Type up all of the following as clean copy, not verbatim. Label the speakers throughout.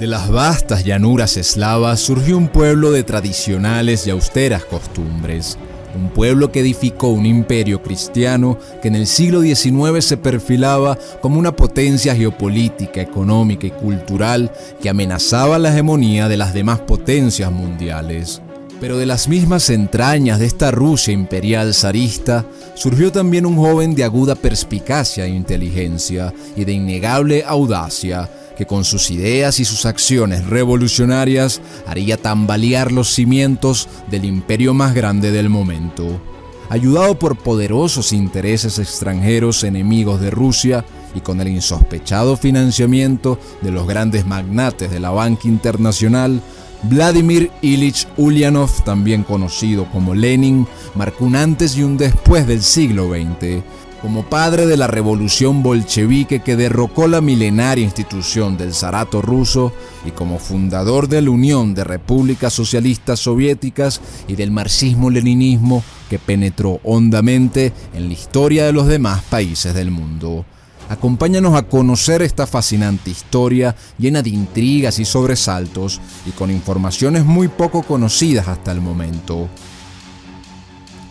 Speaker 1: De las vastas llanuras eslavas surgió un pueblo de tradicionales y austeras costumbres. Un pueblo que edificó un imperio cristiano que en el siglo XIX se perfilaba como una potencia geopolítica, económica y cultural que amenazaba la hegemonía de las demás potencias mundiales. Pero de las mismas entrañas de esta Rusia imperial zarista surgió también un joven de aguda perspicacia e inteligencia y de innegable audacia, que con sus ideas y sus acciones revolucionarias haría tambalear los cimientos del imperio más grande del momento. Ayudado por poderosos intereses extranjeros enemigos de Rusia y con el insospechado financiamiento de los grandes magnates de la banca internacional, Vladimir Ilich Ulyanov, también conocido como Lenin, marcó un antes y un después del siglo XX. Como padre de la revolución bolchevique que derrocó la milenaria institución del zarato ruso y como fundador de la Unión de Repúblicas Socialistas Soviéticas y del marxismo-leninismo que penetró hondamente en la historia de los demás países del mundo. Acompáñanos a conocer esta fascinante historia llena de intrigas y sobresaltos y con informaciones muy poco conocidas hasta el momento.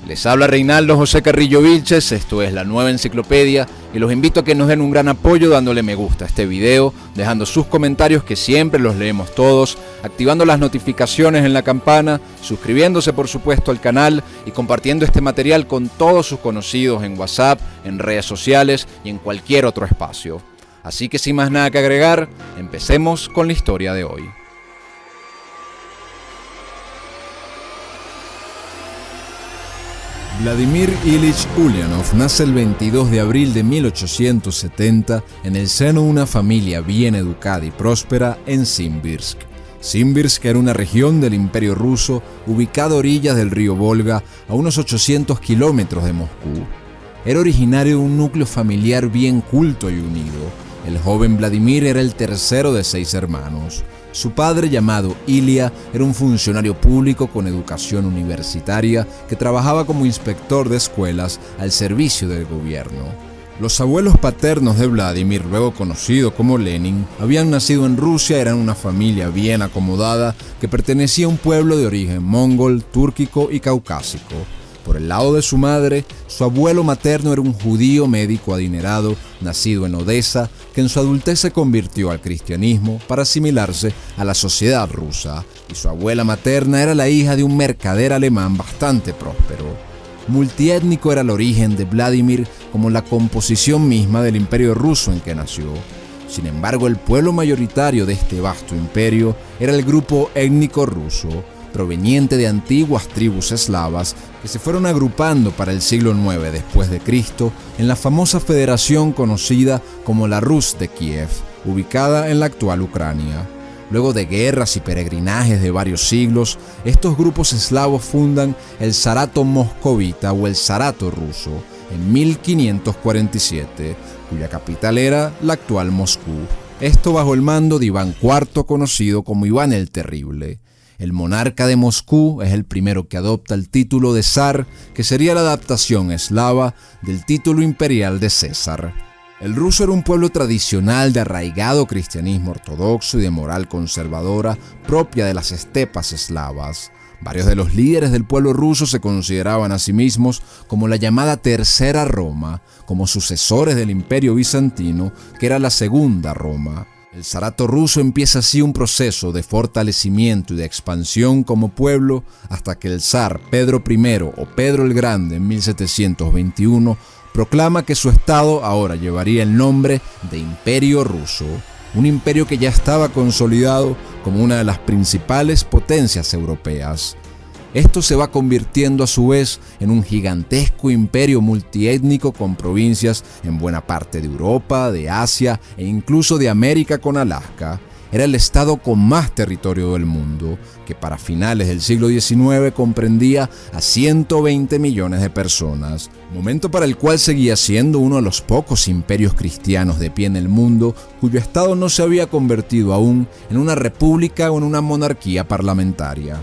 Speaker 1: Les habla Reinaldo José Carrillo Vilches, esto es La Nueva Enciclopedia y los invito a que nos den un gran apoyo dándole me gusta a este video, dejando sus comentarios que siempre los leemos todos, activando las notificaciones en la campana, suscribiéndose por supuesto al canal y compartiendo este material con todos sus conocidos en WhatsApp, en redes sociales y en cualquier otro espacio. Así que sin más nada que agregar, empecemos con la historia de hoy. Vladimir Ilich Ulyanov nace el 22 de abril de 1870 en el seno de una familia bien educada y próspera en Simbirsk. Simbirsk era una región del Imperio Ruso ubicada a orillas del río Volga a unos 800 kilómetros de Moscú. Era originario de un núcleo familiar bien culto y unido. El joven Vladimir era el tercero de 6 hermanos. Su padre, llamado Ilya, era un funcionario público con educación universitaria que trabajaba como inspector de escuelas al servicio del gobierno. Los abuelos paternos de Vladimir, luego conocido como Lenin, habían nacido en Rusia, eran una familia bien acomodada que pertenecía a un pueblo de origen mongol, túrquico y caucásico. Por el lado de su madre, su abuelo materno era un judío médico adinerado, nacido en Odessa, que en su adultez se convirtió al cristianismo para asimilarse a la sociedad rusa, y su abuela materna era la hija de un mercader alemán bastante próspero. Multiétnico era el origen de Vladimir como la composición misma del imperio ruso en que nació. Sin embargo, el pueblo mayoritario de este vasto imperio era el grupo étnico ruso, proveniente de antiguas tribus eslavas que se fueron agrupando para el siglo IX después de Cristo en la famosa federación conocida como la Rus de Kiev, ubicada en la actual Ucrania. Luego de guerras y peregrinajes de varios siglos, estos grupos eslavos fundan el Zarato moscovita o el Zarato ruso en 1547, cuya capital era la actual Moscú. Esto bajo el mando de Iván IV, conocido como Iván el Terrible. El monarca de Moscú es el primero que adopta el título de zar, que sería la adaptación eslava del título imperial de César. El ruso era un pueblo tradicional de arraigado cristianismo ortodoxo y de moral conservadora propia de las estepas eslavas. Varios de los líderes del pueblo ruso se consideraban a sí mismos como la llamada Tercera Roma, como sucesores del Imperio Bizantino, que era la Segunda Roma. El zarato ruso empieza así un proceso de fortalecimiento y de expansión como pueblo hasta que el zar Pedro I o Pedro el Grande en 1721 proclama que su estado ahora llevaría el nombre de Imperio Ruso, un imperio que ya estaba consolidado como una de las principales potencias europeas. Esto se va convirtiendo a su vez en un gigantesco imperio multiétnico con provincias en buena parte de Europa, de Asia e incluso de América con Alaska. Era el estado con más territorio del mundo, que para finales del siglo XIX comprendía a 120 millones de personas, momento para el cual seguía siendo uno de los pocos imperios cristianos de pie en el mundo cuyo estado no se había convertido aún en una república o en una monarquía parlamentaria.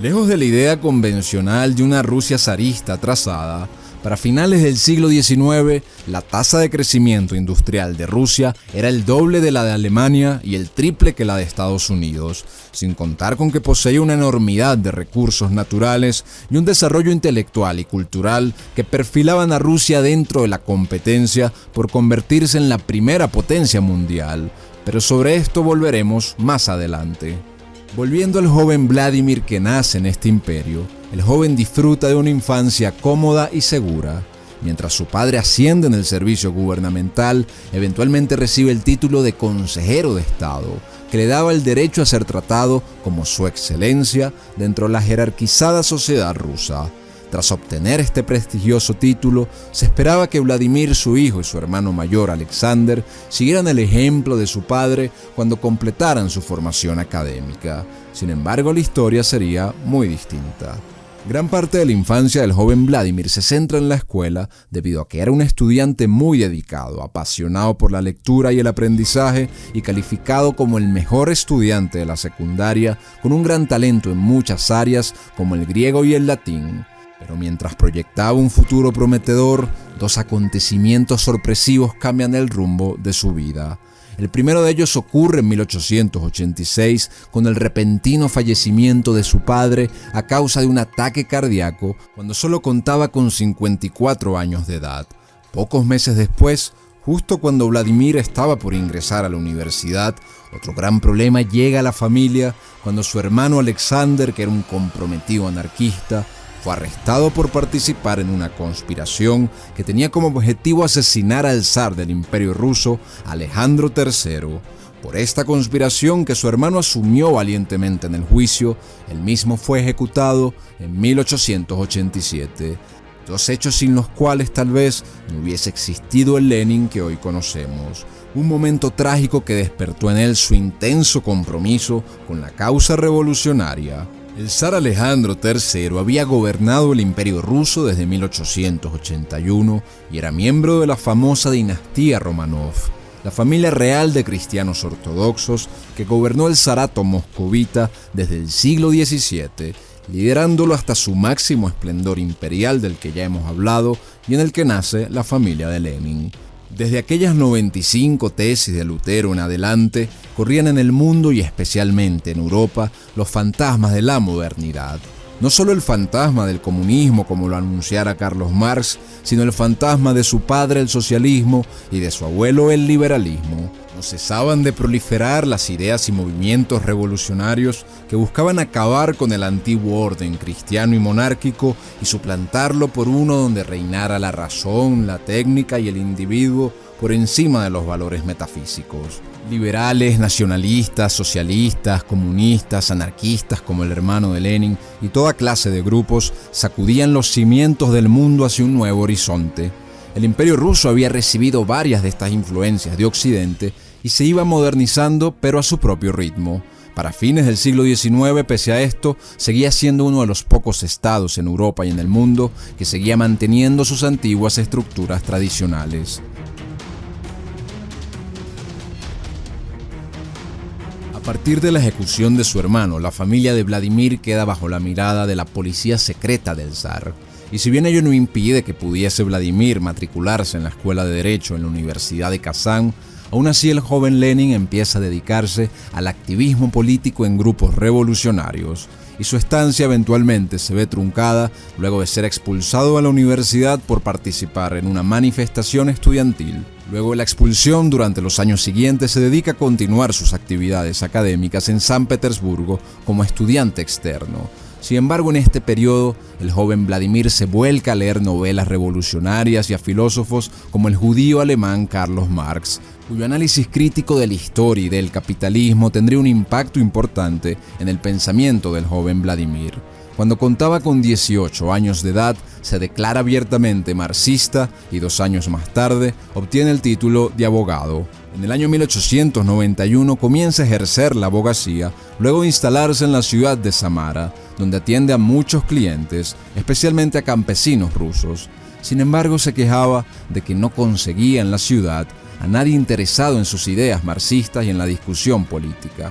Speaker 1: Lejos de la idea convencional de una Rusia zarista trazada, Para finales del siglo XIX, la tasa de crecimiento industrial de Rusia era el doble de la de Alemania y el triple que la de Estados Unidos, sin contar con que poseía una enormidad de recursos naturales y un desarrollo intelectual y cultural que perfilaban a Rusia dentro de la competencia por convertirse en la primera potencia mundial. Pero sobre esto volveremos más adelante. Volviendo al joven Vladimir que nace en este imperio, el joven disfruta de una infancia cómoda y segura. Mientras su padre asciende en el servicio gubernamental, eventualmente recibe el título de consejero de Estado, que le daba el derecho a ser tratado como su excelencia dentro de la jerarquizada sociedad rusa. Tras obtener este prestigioso título, se esperaba que Vladimir, su hijo y su hermano mayor Alexander siguieran el ejemplo de su padre cuando completaran su formación académica. Sin embargo, la historia sería muy distinta. Gran parte de la infancia del joven Vladimir se centra en la escuela debido a que era un estudiante muy dedicado, apasionado por la lectura y el aprendizaje y calificado como el mejor estudiante de la secundaria, con un gran talento en muchas áreas como el griego y el latín. Pero mientras proyectaba un futuro prometedor, dos acontecimientos sorpresivos cambian el rumbo de su vida. El primero de ellos ocurre en 1886 con el repentino fallecimiento de su padre a causa de un ataque cardíaco cuando solo contaba con 54 años de edad. Pocos meses después, justo cuando Vladimir estaba por ingresar a la universidad, otro gran problema llega a la familia cuando su hermano Alexander, que era un comprometido anarquista, fue arrestado por participar en una conspiración que tenía como objetivo asesinar al zar del Imperio Ruso, Alejandro III. Por esta conspiración que su hermano asumió valientemente en el juicio, él mismo fue ejecutado en 1887. Dos hechos sin los cuales tal vez no hubiese existido el Lenin que hoy conocemos. Un momento trágico que despertó en él su intenso compromiso con la causa revolucionaria. El zar Alejandro III había gobernado el Imperio Ruso desde 1881 y era miembro de la famosa dinastía Romanov, la familia real de cristianos ortodoxos que gobernó el zarato moscovita desde el siglo XVII, liderándolo hasta su máximo esplendor imperial del que ya hemos hablado y en el que nace la familia de Lenin. Desde aquellas 95 tesis de Lutero en adelante, corrían en el mundo y especialmente en Europa los fantasmas de la modernidad. No solo el fantasma del comunismo como lo anunciara Carlos Marx, sino el fantasma de su padre el socialismo y de su abuelo el liberalismo. No cesaban de proliferar las ideas y movimientos revolucionarios que buscaban acabar con el antiguo orden cristiano y monárquico y suplantarlo por uno donde reinara la razón, la técnica y el individuo por encima de los valores metafísicos. Liberales, nacionalistas, socialistas, comunistas, anarquistas como el hermano de Lenin y toda clase de grupos sacudían los cimientos del mundo hacia un nuevo horizonte. El Imperio Ruso había recibido varias de estas influencias de Occidente y se iba modernizando, pero a su propio ritmo. Para fines del siglo XIX, pese a esto, seguía siendo uno de los pocos estados en Europa y en el mundo que seguía manteniendo sus antiguas estructuras tradicionales. A partir de la ejecución de su hermano, la familia de Vladimir queda bajo la mirada de la policía secreta del zar. Y si bien ello no impide que pudiese Vladimir matricularse en la escuela de Derecho en la Universidad de Kazán, aún así el joven Lenin empieza a dedicarse al activismo político en grupos revolucionarios, y su estancia eventualmente se ve truncada luego de ser expulsado de la universidad por participar en una manifestación estudiantil. Luego de la expulsión, durante los años siguientes se dedica a continuar sus actividades académicas en San Petersburgo como estudiante externo. Sin embargo, en este periodo, el joven Vladimir se vuelca a leer novelas revolucionarias y a filósofos como el judío alemán Carlos Marx, cuyo análisis crítico de la historia y del capitalismo tendría un impacto importante en el pensamiento del joven Vladimir. Cuando contaba con 18 años de edad, se declara abiertamente marxista y 2 años más tarde obtiene el título de abogado. En el año 1891 comienza a ejercer la abogacía, luego de instalarse en la ciudad de Samara, donde atiende a muchos clientes, especialmente a campesinos rusos. Sin embargo, se quejaba de que no conseguía en la ciudad a nadie interesado en sus ideas marxistas y en la discusión política.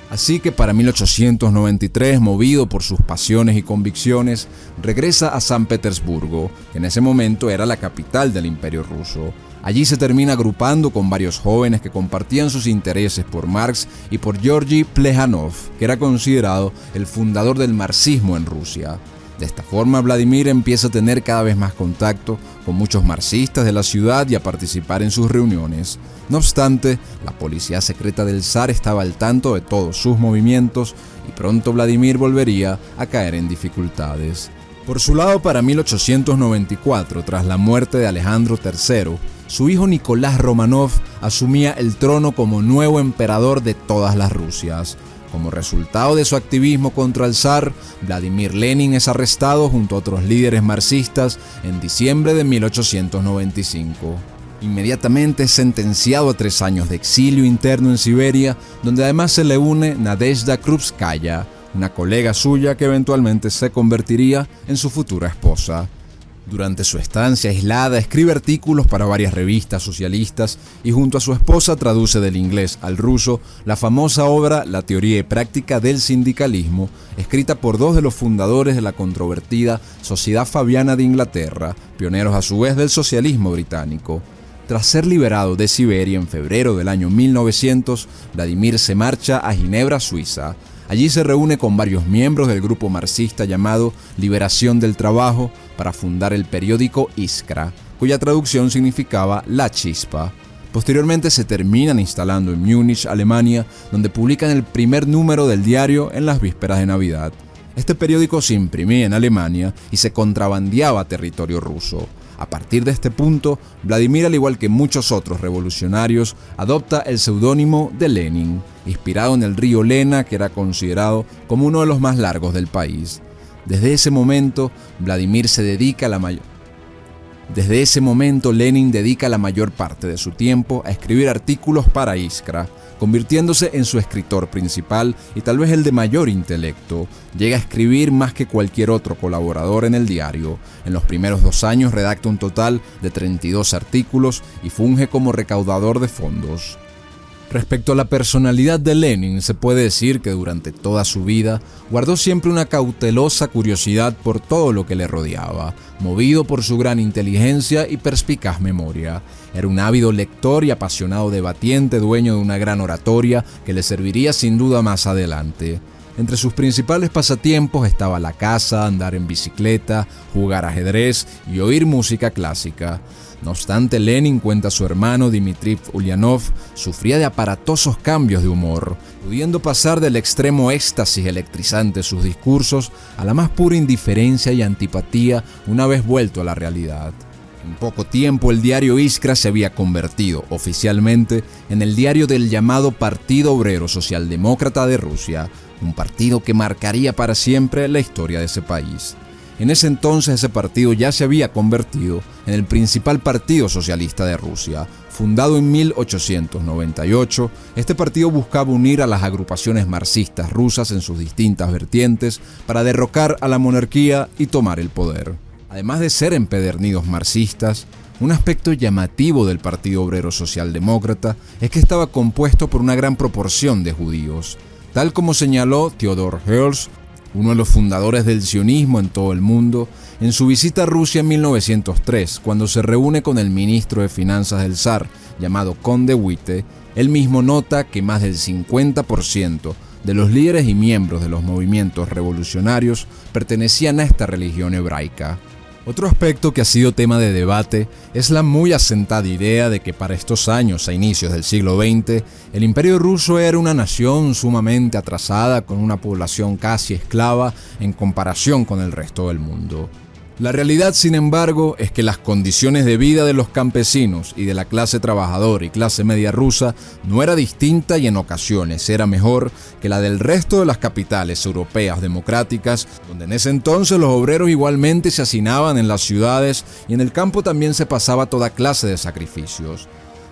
Speaker 1: Así que para 1893, movido por sus pasiones y convicciones, regresa a San Petersburgo, que en ese momento era la capital del Imperio ruso. Allí se termina agrupando con varios jóvenes que compartían sus intereses por Marx y por Georgy Plejanov, que era considerado el fundador del marxismo en Rusia. De esta forma, Vladimir empieza a tener cada vez más contacto con muchos marxistas de la ciudad y a participar en sus reuniones. No obstante, la policía secreta del zar estaba al tanto de todos sus movimientos y pronto Vladimir volvería a caer en dificultades. Por su lado, para 1894, tras la muerte de Alejandro III, su hijo Nicolás Romanov asumía el trono como nuevo emperador de todas las Rusias. Como resultado de su activismo contra el zar, Vladimir Lenin es arrestado junto a otros líderes marxistas en diciembre de 1895. Inmediatamente es sentenciado a 3 años de exilio interno en Siberia, donde además se le une Nadezhda Krupskaya, una colega suya que eventualmente se convertiría en su futura esposa. Durante su estancia aislada escribe artículos para varias revistas socialistas y junto a su esposa traduce del inglés al ruso la famosa obra La teoría y práctica del sindicalismo, escrita por 2 de los fundadores de la controvertida Sociedad Fabiana de Inglaterra, pioneros a su vez del socialismo británico. Tras ser liberado de Siberia en febrero del año 1900, Vladimir se marcha a Ginebra, Suiza. Allí se reúne con varios miembros del grupo marxista llamado Liberación del Trabajo para fundar el periódico Iskra, cuya traducción significaba La Chispa. Posteriormente se terminan instalando en Múnich, Alemania, donde publican el primer número del diario en las vísperas de Navidad. Este periódico se imprimía en Alemania y se contrabandeaba a territorio ruso. A partir de este punto, Vladimir, al igual que muchos otros revolucionarios, adopta el seudónimo de Lenin, inspirado en el río Lena, que era considerado como uno de los más largos del país. Desde ese momento, Lenin dedica la mayor parte de su tiempo a escribir artículos para Iskra, convirtiéndose en su escritor principal y tal vez el de mayor intelecto. Llega a escribir más que cualquier otro colaborador en el diario. En los primeros 2 años redacta un total de 32 artículos y funge como recaudador de fondos. Respecto a la personalidad de Lenin, se puede decir que durante toda su vida guardó siempre una cautelosa curiosidad por todo lo que le rodeaba, movido por su gran inteligencia y perspicaz memoria. Era un ávido lector y apasionado debatiente, dueño de una gran oratoria que le serviría sin duda más adelante. Entre sus principales pasatiempos estaba la caza, andar en bicicleta, jugar ajedrez y oír música clásica. No obstante, Lenin, cuenta su hermano Dmitri Ulyanov, sufría de aparatosos cambios de humor, pudiendo pasar del extremo éxtasis electrizante de sus discursos a la más pura indiferencia y antipatía una vez vuelto a la realidad. En poco tiempo, el diario Iskra se había convertido oficialmente en el diario del llamado Partido Obrero Socialdemócrata de Rusia, un partido que marcaría para siempre la historia de ese país. En ese entonces ese partido ya se había convertido en el principal partido socialista de Rusia. Fundado en 1898, este partido buscaba unir a las agrupaciones marxistas rusas en sus distintas vertientes para derrocar a la monarquía y tomar el poder. Además de ser empedernidos marxistas, un aspecto llamativo del Partido Obrero Socialdemócrata es que estaba compuesto por una gran proporción de judíos, tal como señaló Theodor Herzl, uno de los fundadores del sionismo en todo el mundo, en su visita a Rusia en 1903, cuando se reúne con el ministro de Finanzas del zar, llamado Conde Witte. Él mismo nota que más del 50% de los líderes y miembros de los movimientos revolucionarios pertenecían a esta religión hebraica. Otro aspecto que ha sido tema de debate es la muy asentada idea de que para estos años, a inicios del siglo XX, el Imperio ruso era una nación sumamente atrasada con una población casi esclava en comparación con el resto del mundo. La realidad, sin embargo, es que las condiciones de vida de los campesinos y de la clase trabajadora y clase media rusa no era distinta y en ocasiones era mejor que la del resto de las capitales europeas democráticas, donde en ese entonces los obreros igualmente se hacinaban en las ciudades y en el campo también se pasaba toda clase de sacrificios.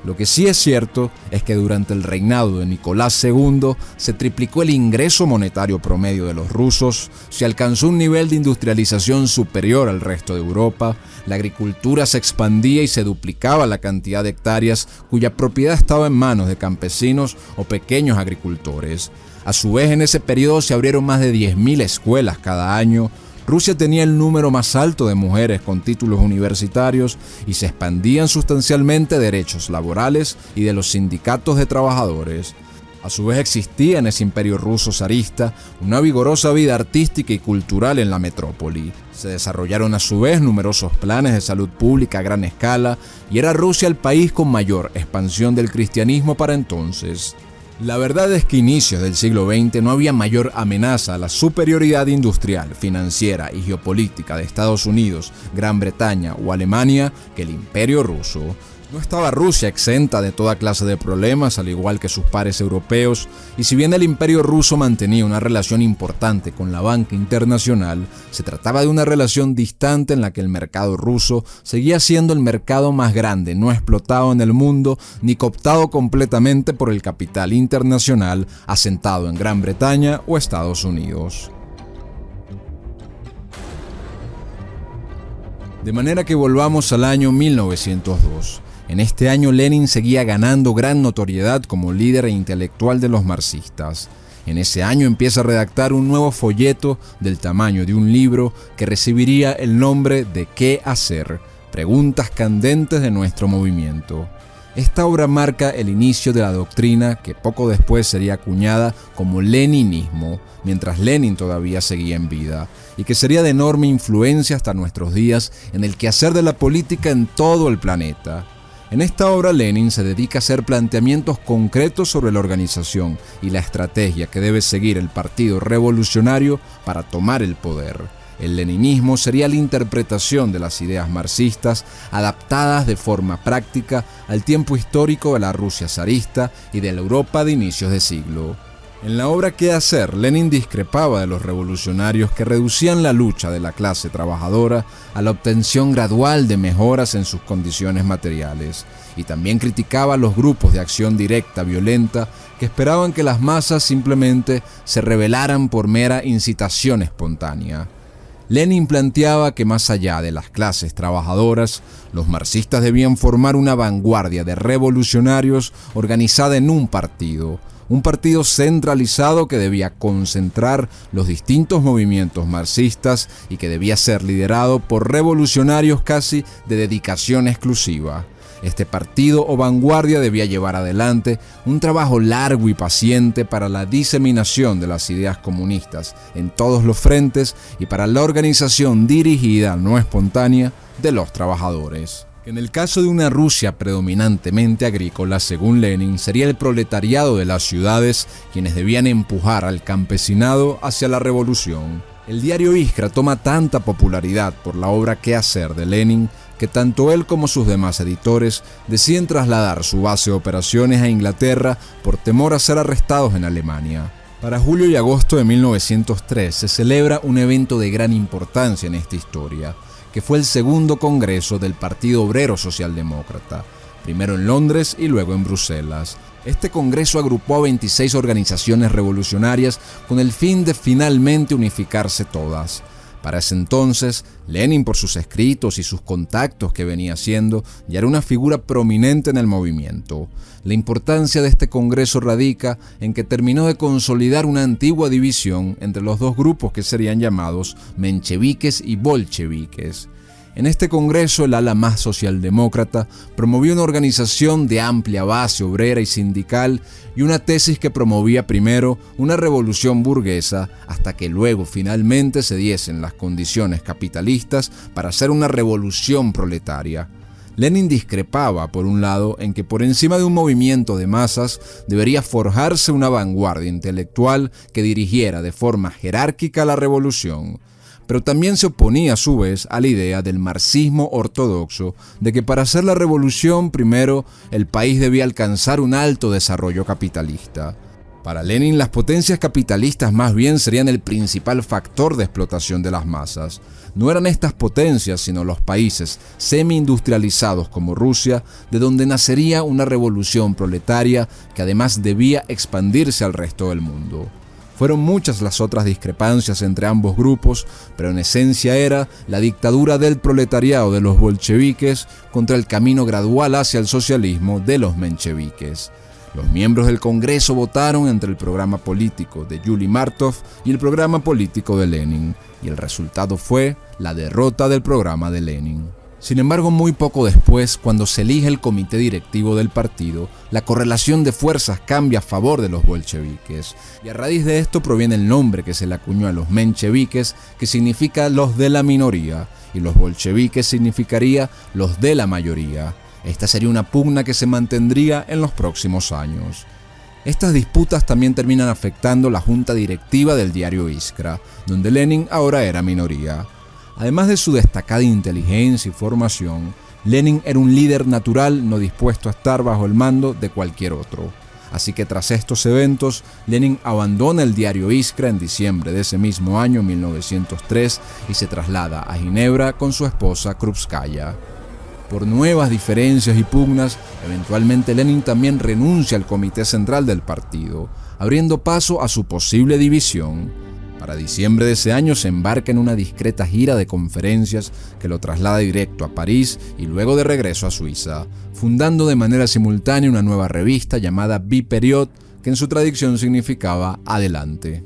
Speaker 1: Lo que sí es cierto es que durante el reinado de Nicolás II se triplicó el ingreso monetario promedio de los rusos, se alcanzó un nivel de industrialización superior al resto de Europa, la agricultura se expandía y se duplicaba la cantidad de hectáreas cuya propiedad estaba en manos de campesinos o pequeños agricultores. A su vez, en ese periodo se abrieron más de 10.000 escuelas cada año. Rusia tenía el número más alto de mujeres con títulos universitarios y se expandían sustancialmente derechos laborales y de los sindicatos de trabajadores. A su vez existía en ese imperio ruso zarista una vigorosa vida artística y cultural en la metrópoli. Se desarrollaron a su vez numerosos planes de salud pública a gran escala y era Rusia el país con mayor expansión del cristianismo para entonces. La verdad es que a inicios del siglo XX no había mayor amenaza a la superioridad industrial, financiera y geopolítica de Estados Unidos, Gran Bretaña o Alemania que el imperio ruso. No estaba Rusia exenta de toda clase de problemas, al igual que sus pares europeos, y si bien el imperio ruso mantenía una relación importante con la banca internacional, se trataba de una relación distante en la que el mercado ruso seguía siendo el mercado más grande no explotado en el mundo ni cooptado completamente por el capital internacional asentado en Gran Bretaña o Estados Unidos. De manera que volvamos al año 1902. En este año Lenin seguía ganando gran notoriedad como líder e intelectual de los marxistas. En ese año empieza a redactar un nuevo folleto del tamaño de un libro que recibiría el nombre de ¿Qué hacer? Preguntas candentes de nuestro movimiento. Esta obra marca el inicio de la doctrina que poco después sería acuñada como leninismo, mientras Lenin todavía seguía en vida, y que sería de enorme influencia hasta nuestros días en el quehacer de la política en todo el planeta. En esta obra Lenin se dedica a hacer planteamientos concretos sobre la organización y la estrategia que debe seguir el Partido Revolucionario para tomar el poder. El leninismo sería la interpretación de las ideas marxistas adaptadas de forma práctica al tiempo histórico de la Rusia zarista y de la Europa de inicios de siglo. En la obra ¿Qué hacer?, Lenin discrepaba de los revolucionarios que reducían la lucha de la clase trabajadora a la obtención gradual de mejoras en sus condiciones materiales, y también criticaba a los grupos de acción directa violenta que esperaban que las masas simplemente se rebelaran por mera incitación espontánea. Lenin planteaba que más allá de las clases trabajadoras, los marxistas debían formar una vanguardia de revolucionarios organizada en un partido centralizado que debía concentrar los distintos movimientos marxistas y que debía ser liderado por revolucionarios casi de dedicación exclusiva. Este partido o vanguardia debía llevar adelante un trabajo largo y paciente para la diseminación de las ideas comunistas en todos los frentes y para la organización dirigida, no espontánea, de los trabajadores. En el caso de una Rusia predominantemente agrícola, según Lenin, sería el proletariado de las ciudades quienes debían empujar al campesinado hacia la revolución. El diario Iskra toma tanta popularidad por la obra ¿Qué hacer?, de Lenin, que tanto él como sus demás editores deciden trasladar su base de operaciones a Inglaterra por temor a ser arrestados en Alemania. Para julio y agosto de 1903 se celebra un evento de gran importancia en esta historia, que fue el segundo congreso del Partido Obrero Socialdemócrata, primero en Londres y luego en Bruselas. Este congreso agrupó a 26 organizaciones revolucionarias con el fin de finalmente unificarse todas. Para ese entonces, Lenin, por sus escritos y sus contactos que venía haciendo, ya era una figura prominente en el movimiento. La importancia de este congreso radica en que terminó de consolidar una antigua división entre los dos grupos que serían llamados mencheviques y bolcheviques. En este congreso, el ala más socialdemócrata promovió una organización de amplia base obrera y sindical y una tesis que promovía primero una revolución burguesa hasta que luego finalmente se diesen las condiciones capitalistas para hacer una revolución proletaria. Lenin discrepaba, por un lado, en que por encima de un movimiento de masas debería forjarse una vanguardia intelectual que dirigiera de forma jerárquica la revolución. Pero también se oponía a su vez a la idea del marxismo ortodoxo de que para hacer la revolución primero el país debía alcanzar un alto desarrollo capitalista. Para Lenin, las potencias capitalistas más bien serían el principal factor de explotación de las masas. No eran estas potencias, sino los países semi-industrializados como Rusia, de donde nacería una revolución proletaria que además debía expandirse al resto del mundo. Fueron muchas las otras discrepancias entre ambos grupos, pero en esencia era la dictadura del proletariado de los bolcheviques contra el camino gradual hacia el socialismo de los mencheviques. Los miembros del Congreso votaron entre el programa político de Yuli Martov y el programa político de Lenin, y el resultado fue la derrota del programa de Lenin. Sin embargo, muy poco después, cuando se elige el comité directivo del partido, la correlación de fuerzas cambia a favor de los bolcheviques, y a raíz de esto proviene el nombre que se le acuñó a los mencheviques, que significa los de la minoría, y los bolcheviques significaría los de la mayoría. Esta sería una pugna que se mantendría en los próximos años. Estas disputas también terminan afectando la junta directiva del diario Iskra, donde Lenin ahora era minoría. Además de su destacada inteligencia y formación, Lenin era un líder natural no dispuesto a estar bajo el mando de cualquier otro. Así que tras estos eventos, Lenin abandona el diario Iskra en diciembre de ese mismo año, 1903, y se traslada a Ginebra con su esposa Krupskaya. Por nuevas diferencias y pugnas, eventualmente Lenin también renuncia al comité central del partido, abriendo paso a su posible división. Para diciembre de ese año se embarca en una discreta gira de conferencias que lo traslada directo a París y luego de regreso a Suiza, fundando de manera simultánea una nueva revista llamada Bi-Period, que en su traducción significaba Adelante.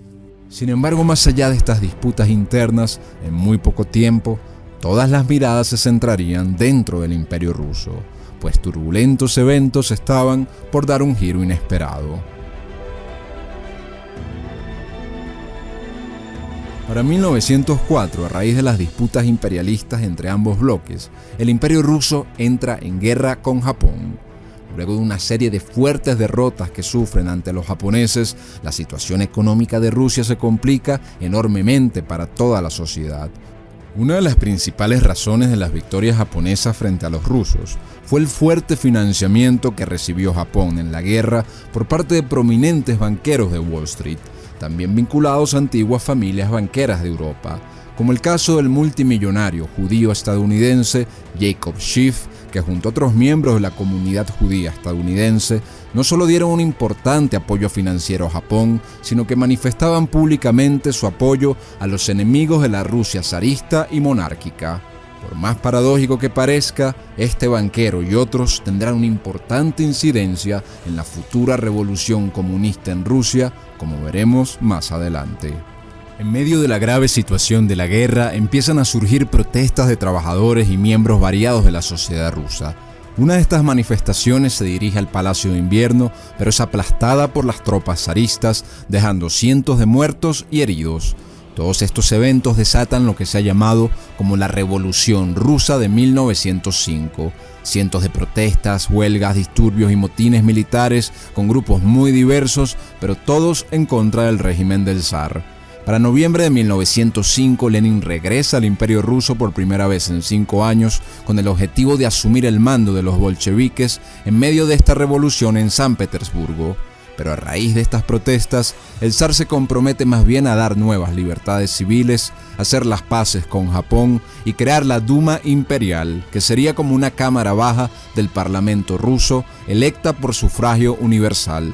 Speaker 1: Sin embargo, más allá de estas disputas internas, en muy poco tiempo, todas las miradas se centrarían dentro del Imperio ruso, pues turbulentos eventos estaban por dar un giro inesperado. Para 1904, a raíz de las disputas imperialistas entre ambos bloques, el Imperio ruso entra en guerra con Japón. Luego de una serie de fuertes derrotas que sufren ante los japoneses, la situación económica de Rusia se complica enormemente para toda la sociedad. Una de las principales razones de las victorias japonesas frente a los rusos fue el fuerte financiamiento que recibió Japón en la guerra por parte de prominentes banqueros de Wall Street, también vinculados a antiguas familias banqueras de Europa, como el caso del multimillonario judío estadounidense Jacob Schiff, que junto a otros miembros de la comunidad judía estadounidense no solo dieron un importante apoyo financiero a Japón, sino que manifestaban públicamente su apoyo a los enemigos de la Rusia zarista y monárquica. Por más paradójico que parezca, este banquero y otros tendrán una importante incidencia en la futura revolución comunista en Rusia, como veremos más adelante. En medio de la grave situación de la guerra, empiezan a surgir protestas de trabajadores y miembros variados de la sociedad rusa. Una de estas manifestaciones se dirige al Palacio de Invierno, pero es aplastada por las tropas zaristas, dejando cientos de muertos y heridos. Todos estos eventos desatan lo que se ha llamado como la Revolución Rusa de 1905. Cientos de protestas, huelgas, disturbios y motines militares con grupos muy diversos, pero todos en contra del régimen del zar. Para noviembre de 1905, Lenin regresa al Imperio ruso por primera vez en 5 años con el objetivo de asumir el mando de los bolcheviques en medio de esta revolución en San Petersburgo. Pero a raíz de estas protestas, el zar se compromete más bien a dar nuevas libertades civiles, hacer las paces con Japón y crear la Duma Imperial, que sería como una cámara baja del Parlamento ruso electa por sufragio universal.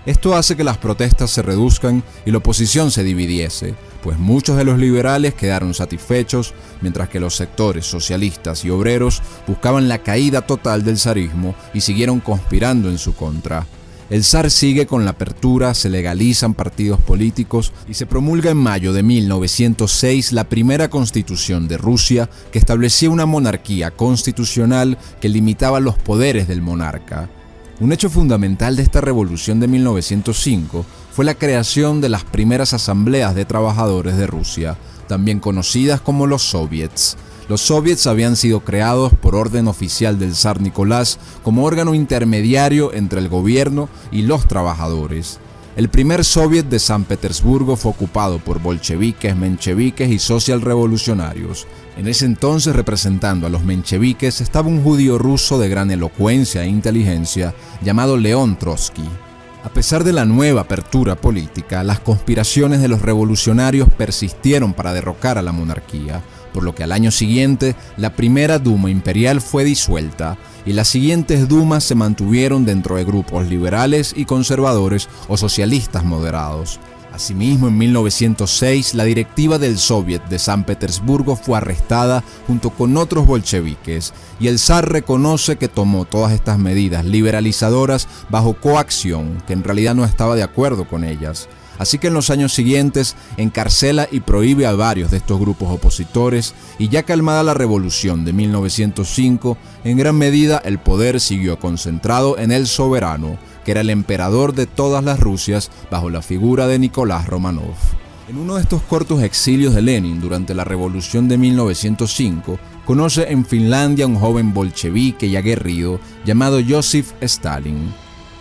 Speaker 1: Esto hace que las protestas se reduzcan y la oposición se dividiese, pues muchos de los liberales quedaron satisfechos, mientras que los sectores socialistas y obreros buscaban la caída total del zarismo y siguieron conspirando en su contra. El zar sigue con la apertura, se legalizan partidos políticos y se promulga en mayo de 1906 la primera constitución de Rusia, que establecía una monarquía constitucional que limitaba los poderes del monarca. Un hecho fundamental de esta revolución de 1905 fue la creación de las primeras asambleas de trabajadores de Rusia, también conocidas como los soviets. Los soviets habían sido creados por orden oficial del zar Nicolás como órgano intermediario entre el gobierno y los trabajadores. El primer soviet de San Petersburgo fue ocupado por bolcheviques, mencheviques y socialrevolucionarios. En ese entonces, representando a los mencheviques, estaba un judío ruso de gran elocuencia e inteligencia llamado León Trotsky. A pesar de la nueva apertura política, las conspiraciones de los revolucionarios persistieron para derrocar a la monarquía, por lo que al año siguiente la primera Duma imperial fue disuelta y las siguientes dumas se mantuvieron dentro de grupos liberales y conservadores o socialistas moderados. Asimismo, en 1906, la directiva del Soviet de San Petersburgo fue arrestada junto con otros bolcheviques, y el zar reconoce que tomó todas estas medidas liberalizadoras bajo coacción, que en realidad no estaba de acuerdo con ellas. Así que en los años siguientes encarcela y prohíbe a varios de estos grupos opositores, y ya calmada la revolución de 1905, en gran medida el poder siguió concentrado en el soberano, que era el emperador de todas las Rusias bajo la figura de Nicolás Romanov. En uno de estos cortos exilios de Lenin durante la revolución de 1905, conoce en Finlandia a un joven bolchevique y aguerrido llamado Joseph Stalin.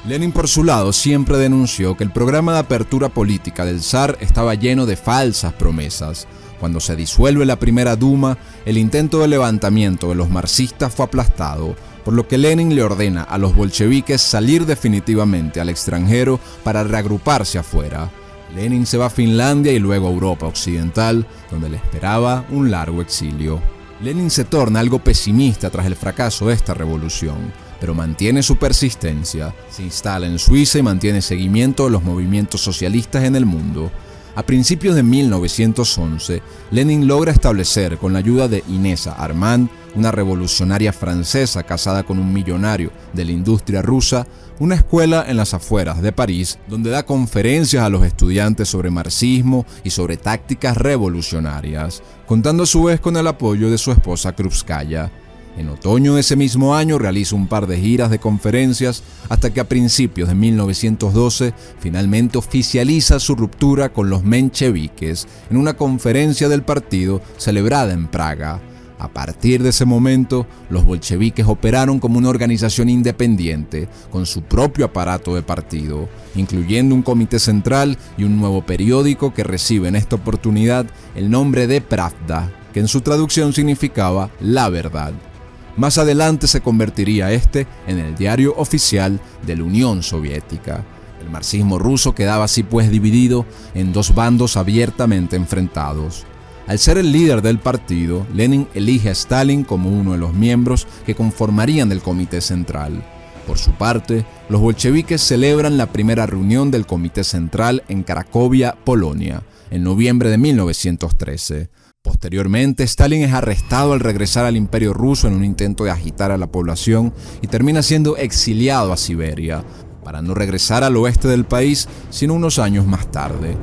Speaker 1: Lenin, por su lado, siempre denunció que el programa de apertura política del zar estaba lleno de falsas promesas. Cuando se disuelve la primera Duma, el intento de levantamiento de los marxistas fue aplastado, por lo que Lenin le ordena a los bolcheviques salir definitivamente al extranjero para reagruparse afuera. Lenin se va a Finlandia y luego a Europa Occidental, donde le esperaba un largo exilio. Lenin se torna algo pesimista tras el fracaso de esta revolución, pero mantiene su persistencia, se instala en Suiza y mantiene seguimiento de los movimientos socialistas en el mundo. A principios de 1911, Lenin logra establecer, con la ayuda de Inesa Armand, una revolucionaria francesa casada con un millonario de la industria rusa, una escuela en las afueras de París, donde da conferencias a los estudiantes sobre marxismo y sobre tácticas revolucionarias, contando a su vez con el apoyo de su esposa Krupskaya. En otoño de ese mismo año realiza un par de giras de conferencias hasta que a principios de 1912 finalmente oficializa su ruptura con los mencheviques en una conferencia del partido celebrada en Praga. A partir de ese momento, los bolcheviques operaron como una organización independiente, con su propio aparato de partido, incluyendo un comité central y un nuevo periódico que recibe en esta oportunidad el nombre de Pravda, que en su traducción significaba La Verdad. Más adelante se convertiría este en el diario oficial de la Unión Soviética. El marxismo ruso quedaba así pues dividido en dos bandos abiertamente enfrentados. Al ser el líder del partido, Lenin elige a Stalin como uno de los miembros que conformarían el Comité Central. Por su parte, los bolcheviques celebran la primera reunión del Comité Central en Cracovia, Polonia, en noviembre de 1913. Posteriormente, Stalin es arrestado al regresar al Imperio Ruso en un intento de agitar a la población y termina siendo exiliado a Siberia, para no regresar al oeste del país sino unos años más tarde.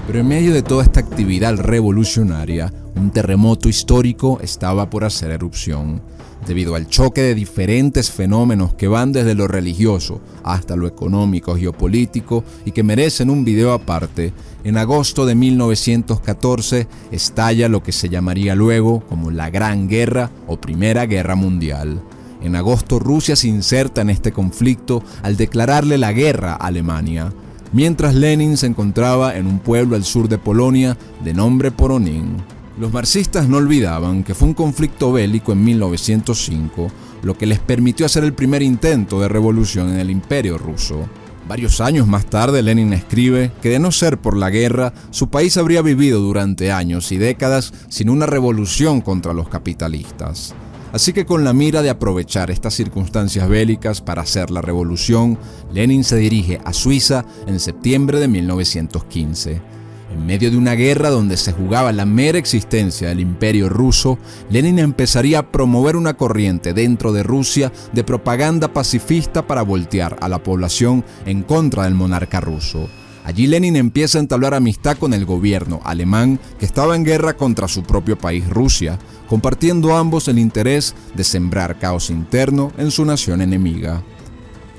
Speaker 1: Pero en medio de toda esta actividad revolucionaria, un terremoto histórico estaba por hacer erupción. Debido al choque de diferentes fenómenos que van desde lo religioso hasta lo económico y geopolítico y que merecen un video aparte, en agosto de 1914 estalla lo que se llamaría luego como la Gran Guerra o Primera Guerra Mundial. En agosto Rusia se inserta en este conflicto al declararle la guerra a Alemania, mientras Lenin se encontraba en un pueblo al sur de Polonia de nombre Poronin. Los marxistas no olvidaban que fue un conflicto bélico en 1905 lo que les permitió hacer el primer intento de revolución en el Imperio ruso. Varios años más tarde, Lenin escribe que de no ser por la guerra, su país habría vivido durante años y décadas sin una revolución contra los capitalistas. Así que con la mira de aprovechar estas circunstancias bélicas para hacer la revolución, Lenin se dirige a Suiza en septiembre de 1915. En medio de una guerra donde se jugaba la mera existencia del Imperio ruso, Lenin empezaría a promover una corriente dentro de Rusia de propaganda pacifista para voltear a la población en contra del monarca ruso. Allí Lenin empieza a entablar amistad con el gobierno alemán que estaba en guerra contra su propio país, Rusia, compartiendo ambos el interés de sembrar caos interno en su nación enemiga.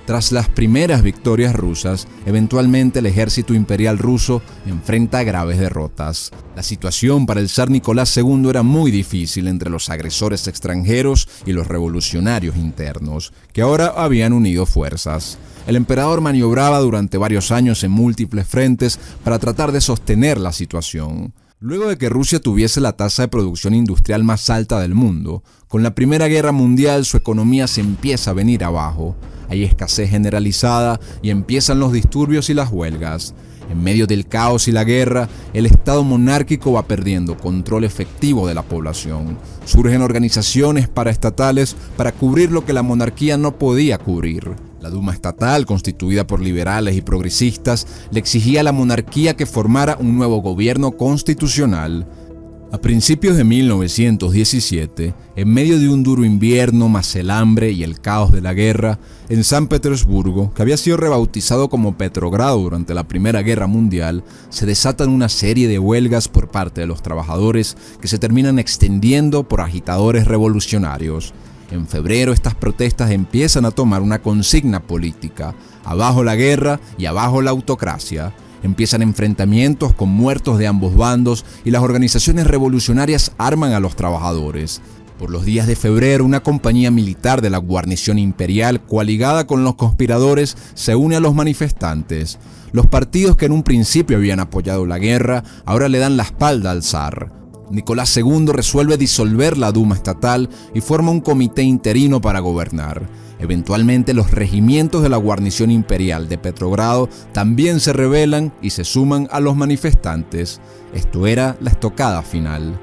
Speaker 1: Tras las primeras victorias rusas, eventualmente el ejército imperial ruso enfrenta graves derrotas. La situación para el zar Nicolás II era muy difícil entre los agresores extranjeros y los revolucionarios internos, que ahora habían unido fuerzas. El emperador maniobraba durante varios años en múltiples frentes para tratar de sostener la situación. Luego de que Rusia tuviese la tasa de producción industrial más alta del mundo, con la Primera Guerra Mundial su economía se empieza a venir abajo. Hay escasez generalizada y empiezan los disturbios y las huelgas. En medio del caos y la guerra, el Estado monárquico va perdiendo control efectivo de la población. Surgen organizaciones paraestatales para cubrir lo que la monarquía no podía cubrir. La Duma estatal, constituida por liberales y progresistas, le exigía a la monarquía que formara un nuevo gobierno constitucional. A principios de 1917, en medio de un duro invierno más el hambre y el caos de la guerra, en San Petersburgo, que había sido rebautizado como Petrogrado durante la Primera Guerra Mundial, se desatan una serie de huelgas por parte de los trabajadores que se terminan extendiendo por agitadores revolucionarios. En febrero, estas protestas empiezan a tomar una consigna política: abajo la guerra y abajo la autocracia. Empiezan enfrentamientos con muertos de ambos bandos y las organizaciones revolucionarias arman a los trabajadores. Por los días de febrero, una compañía militar de la guarnición imperial, coaligada con los conspiradores, se une a los manifestantes. Los partidos que en un principio habían apoyado la guerra, ahora le dan la espalda al zar. Nicolás II resuelve disolver la Duma estatal y forma un comité interino para gobernar. Eventualmente los regimientos de la guarnición imperial de Petrogrado también se rebelan y se suman a los manifestantes. Esto era la estocada final.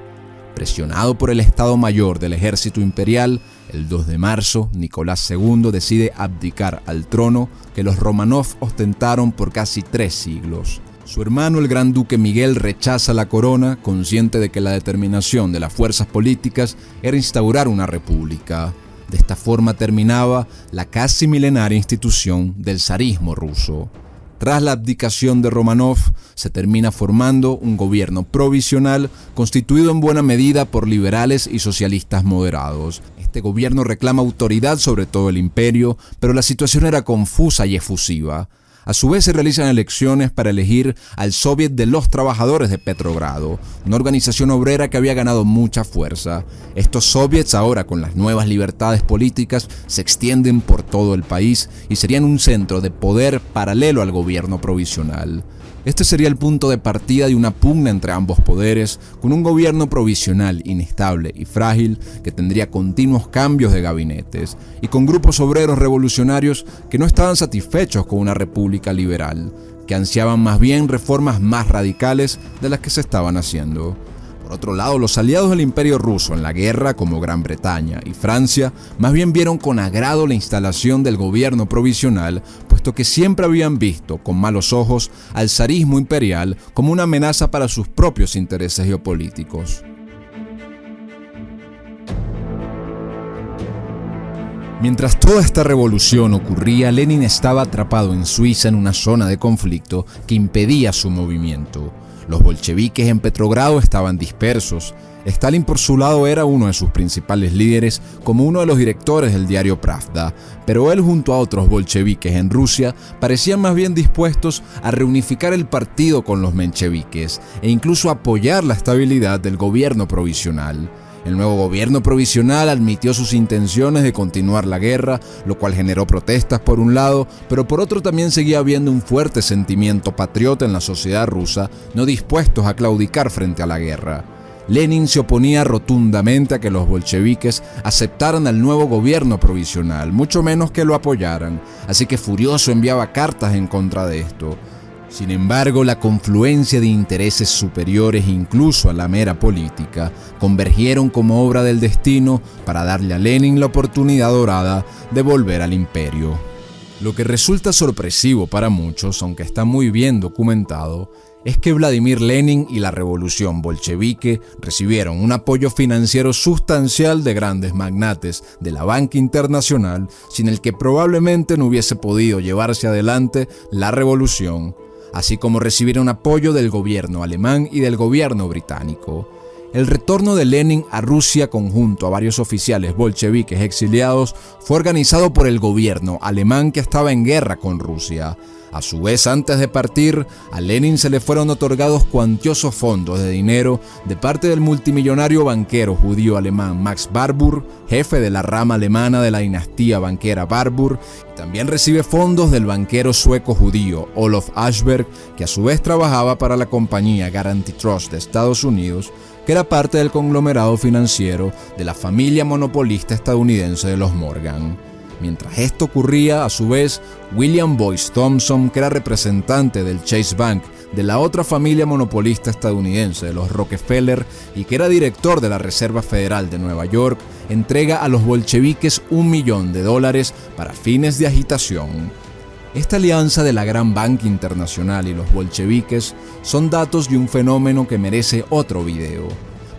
Speaker 1: Presionado por el Estado Mayor del Ejército Imperial, el 2 de marzo, Nicolás II decide abdicar al trono que los Románov ostentaron por casi 3 siglos. Su hermano, el gran duque Miguel, rechaza la corona, consciente de que la determinación de las fuerzas políticas era instaurar una república. De esta forma terminaba la casi milenaria institución del zarismo ruso. Tras la abdicación de Románov, se termina formando un gobierno provisional constituido en buena medida por liberales y socialistas moderados. Este gobierno reclama autoridad sobre todo el imperio, pero la situación era confusa y efusiva. A su vez se realizan elecciones para elegir al Soviet de los Trabajadores de Petrogrado, una organización obrera que había ganado mucha fuerza. Estos soviets ahora, con las nuevas libertades políticas, se extienden por todo el país y serían un centro de poder paralelo al gobierno provisional. Este sería el punto de partida de una pugna entre ambos poderes, con un gobierno provisional inestable y frágil que tendría continuos cambios de gabinetes, y con grupos obreros revolucionarios que no estaban satisfechos con una república liberal, que ansiaban más bien reformas más radicales de las que se estaban haciendo. Por otro lado, los aliados del Imperio ruso en la guerra, como Gran Bretaña y Francia, más bien vieron con agrado la instalación del gobierno provisional, puesto que siempre habían visto con malos ojos al zarismo imperial como una amenaza para sus propios intereses geopolíticos. Mientras toda esta revolución ocurría, Lenin estaba atrapado en Suiza en una zona de conflicto que impedía su movimiento. Los bolcheviques en Petrogrado estaban dispersos. Stalin, por su lado, era uno de sus principales líderes como uno de los directores del diario Pravda, pero él, junto a otros bolcheviques en Rusia, parecían más bien dispuestos a reunificar el partido con los mencheviques e incluso apoyar la estabilidad del gobierno provisional. El nuevo gobierno provisional admitió sus intenciones de continuar la guerra, lo cual generó protestas por un lado, pero por otro también seguía habiendo un fuerte sentimiento patriota en la sociedad rusa, no dispuestos a claudicar frente a la guerra. Lenin se oponía rotundamente a que los bolcheviques aceptaran al nuevo gobierno provisional, mucho menos que lo apoyaran, así que furioso enviaba cartas en contra de esto. Sin embargo, la confluencia de intereses superiores incluso a la mera política convergieron como obra del destino para darle a Lenin la oportunidad dorada de volver al imperio. Lo que resulta sorpresivo para muchos, aunque está muy bien documentado, es que Vladimir Lenin y la revolución bolchevique recibieron un apoyo financiero sustancial de grandes magnates de la banca internacional, sin el que probablemente no hubiese podido llevarse adelante la revolución, así como recibieron apoyo del gobierno alemán y del gobierno británico. El retorno de Lenin a Rusia, conjunto a varios oficiales bolcheviques exiliados, fue organizado por el gobierno alemán, que estaba en guerra con Rusia. A su vez, antes de partir, a Lenin se le fueron otorgados cuantiosos fondos de dinero de parte del multimillonario banquero judío alemán Max Warburg, jefe de la rama alemana de la dinastía banquera Warburg, y también recibe fondos del banquero sueco judío Olof Ashberg, que a su vez trabajaba para la compañía Guaranty Trust de Estados Unidos, que era parte del conglomerado financiero de la familia monopolista estadounidense de los Morgan. Mientras esto ocurría, a su vez, William Boyce Thompson, que era representante del Chase Bank, de la otra familia monopolista estadounidense, de los Rockefeller, y que era director de la Reserva Federal de Nueva York, entrega a los bolcheviques $1 millón para fines de agitación. Esta alianza de la gran banca internacional y los bolcheviques son datos de un fenómeno que merece otro video.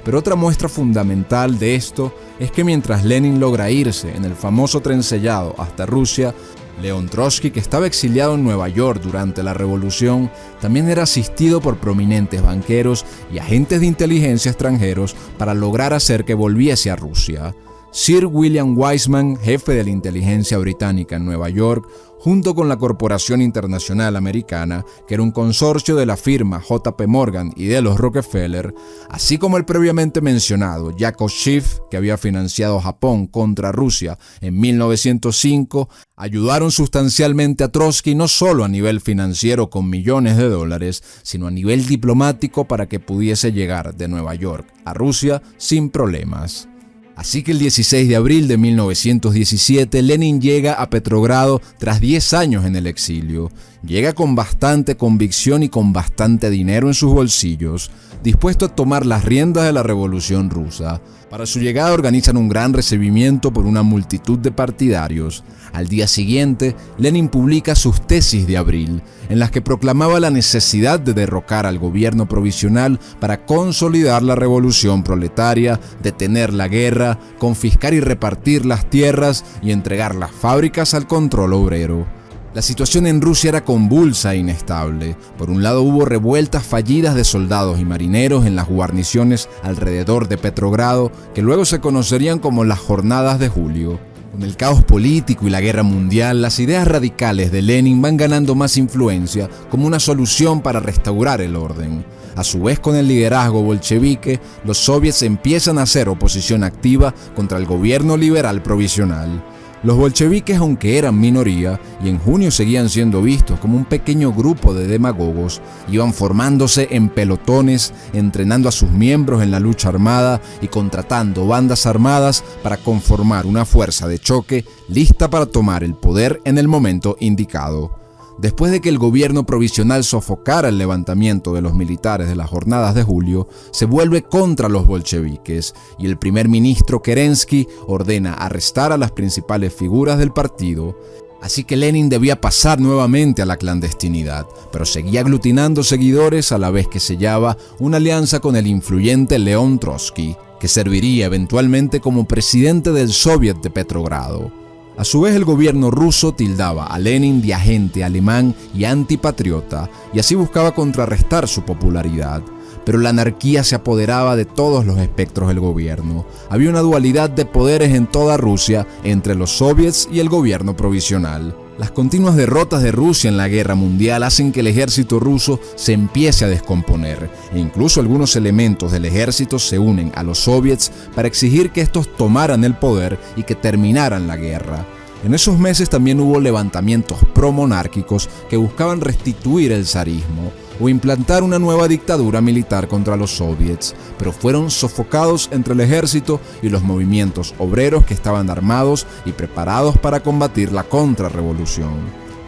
Speaker 1: Pero otra muestra fundamental de esto es que mientras Lenin logra irse en el famoso tren sellado hasta Rusia, León Trotsky, que estaba exiliado en Nueva York durante la revolución, también era asistido por prominentes banqueros y agentes de inteligencia extranjeros para lograr hacer que volviese a Rusia. Sir William Wiseman, jefe de la inteligencia británica en Nueva York, junto con la Corporación Internacional Americana, que era un consorcio de la firma J.P. Morgan y de los Rockefeller, así como el previamente mencionado Yakov Schiff, que había financiado a Japón contra Rusia en 1905, ayudaron sustancialmente a Trotsky no solo a nivel financiero con millones de dólares, sino a nivel diplomático para que pudiese llegar de Nueva York a Rusia sin problemas. Así que el 16 de abril de 1917, Lenin llega a Petrogrado tras 10 años en el exilio. Llega con bastante convicción y con bastante dinero en sus bolsillos, dispuesto a tomar las riendas de la revolución rusa. Para su llegada organizan un gran recibimiento por una multitud de partidarios. Al día siguiente, Lenin publica sus tesis de abril, en las que proclamaba la necesidad de derrocar al gobierno provisional para consolidar la revolución proletaria, detener la guerra, confiscar y repartir las tierras y entregar las fábricas al control obrero. La situación en Rusia era convulsa e inestable. Por un lado hubo revueltas fallidas de soldados y marineros en las guarniciones alrededor de Petrogrado, que luego se conocerían como las Jornadas de Julio. Con el caos político y la guerra mundial, las ideas radicales de Lenin van ganando más influencia como una solución para restaurar el orden. A su vez, con el liderazgo bolchevique, los soviets empiezan a hacer oposición activa contra el gobierno liberal provisional. Los bolcheviques, aunque eran minoría y en junio seguían siendo vistos como un pequeño grupo de demagogos, iban formándose en pelotones, entrenando a sus miembros en la lucha armada y contratando bandas armadas para conformar una fuerza de choque lista para tomar el poder en el momento indicado. Después de que el gobierno provisional sofocara el levantamiento de los militares de las Jornadas de Julio, se vuelve contra los bolcheviques y el primer ministro Kerensky ordena arrestar a las principales figuras del partido. Así que Lenin debía pasar nuevamente a la clandestinidad, pero seguía aglutinando seguidores a la vez que sellaba una alianza con el influyente León Trotsky, que serviría eventualmente como presidente del Soviet de Petrogrado. A su vez, el gobierno ruso tildaba a Lenin de agente alemán y antipatriota, y así buscaba contrarrestar su popularidad. Pero la anarquía se apoderaba de todos los espectros del gobierno. Había una dualidad de poderes en toda Rusia entre los soviets y el gobierno provisional. Las continuas derrotas de Rusia en la guerra mundial hacen que el ejército ruso se empiece a descomponer, e incluso algunos elementos del ejército se unen a los soviets para exigir que estos tomaran el poder y que terminaran la guerra. En esos meses también hubo levantamientos promonárquicos que buscaban restituir el zarismo o implantar una nueva dictadura militar contra los soviets, pero fueron sofocados entre el ejército y los movimientos obreros que estaban armados y preparados para combatir la contrarrevolución.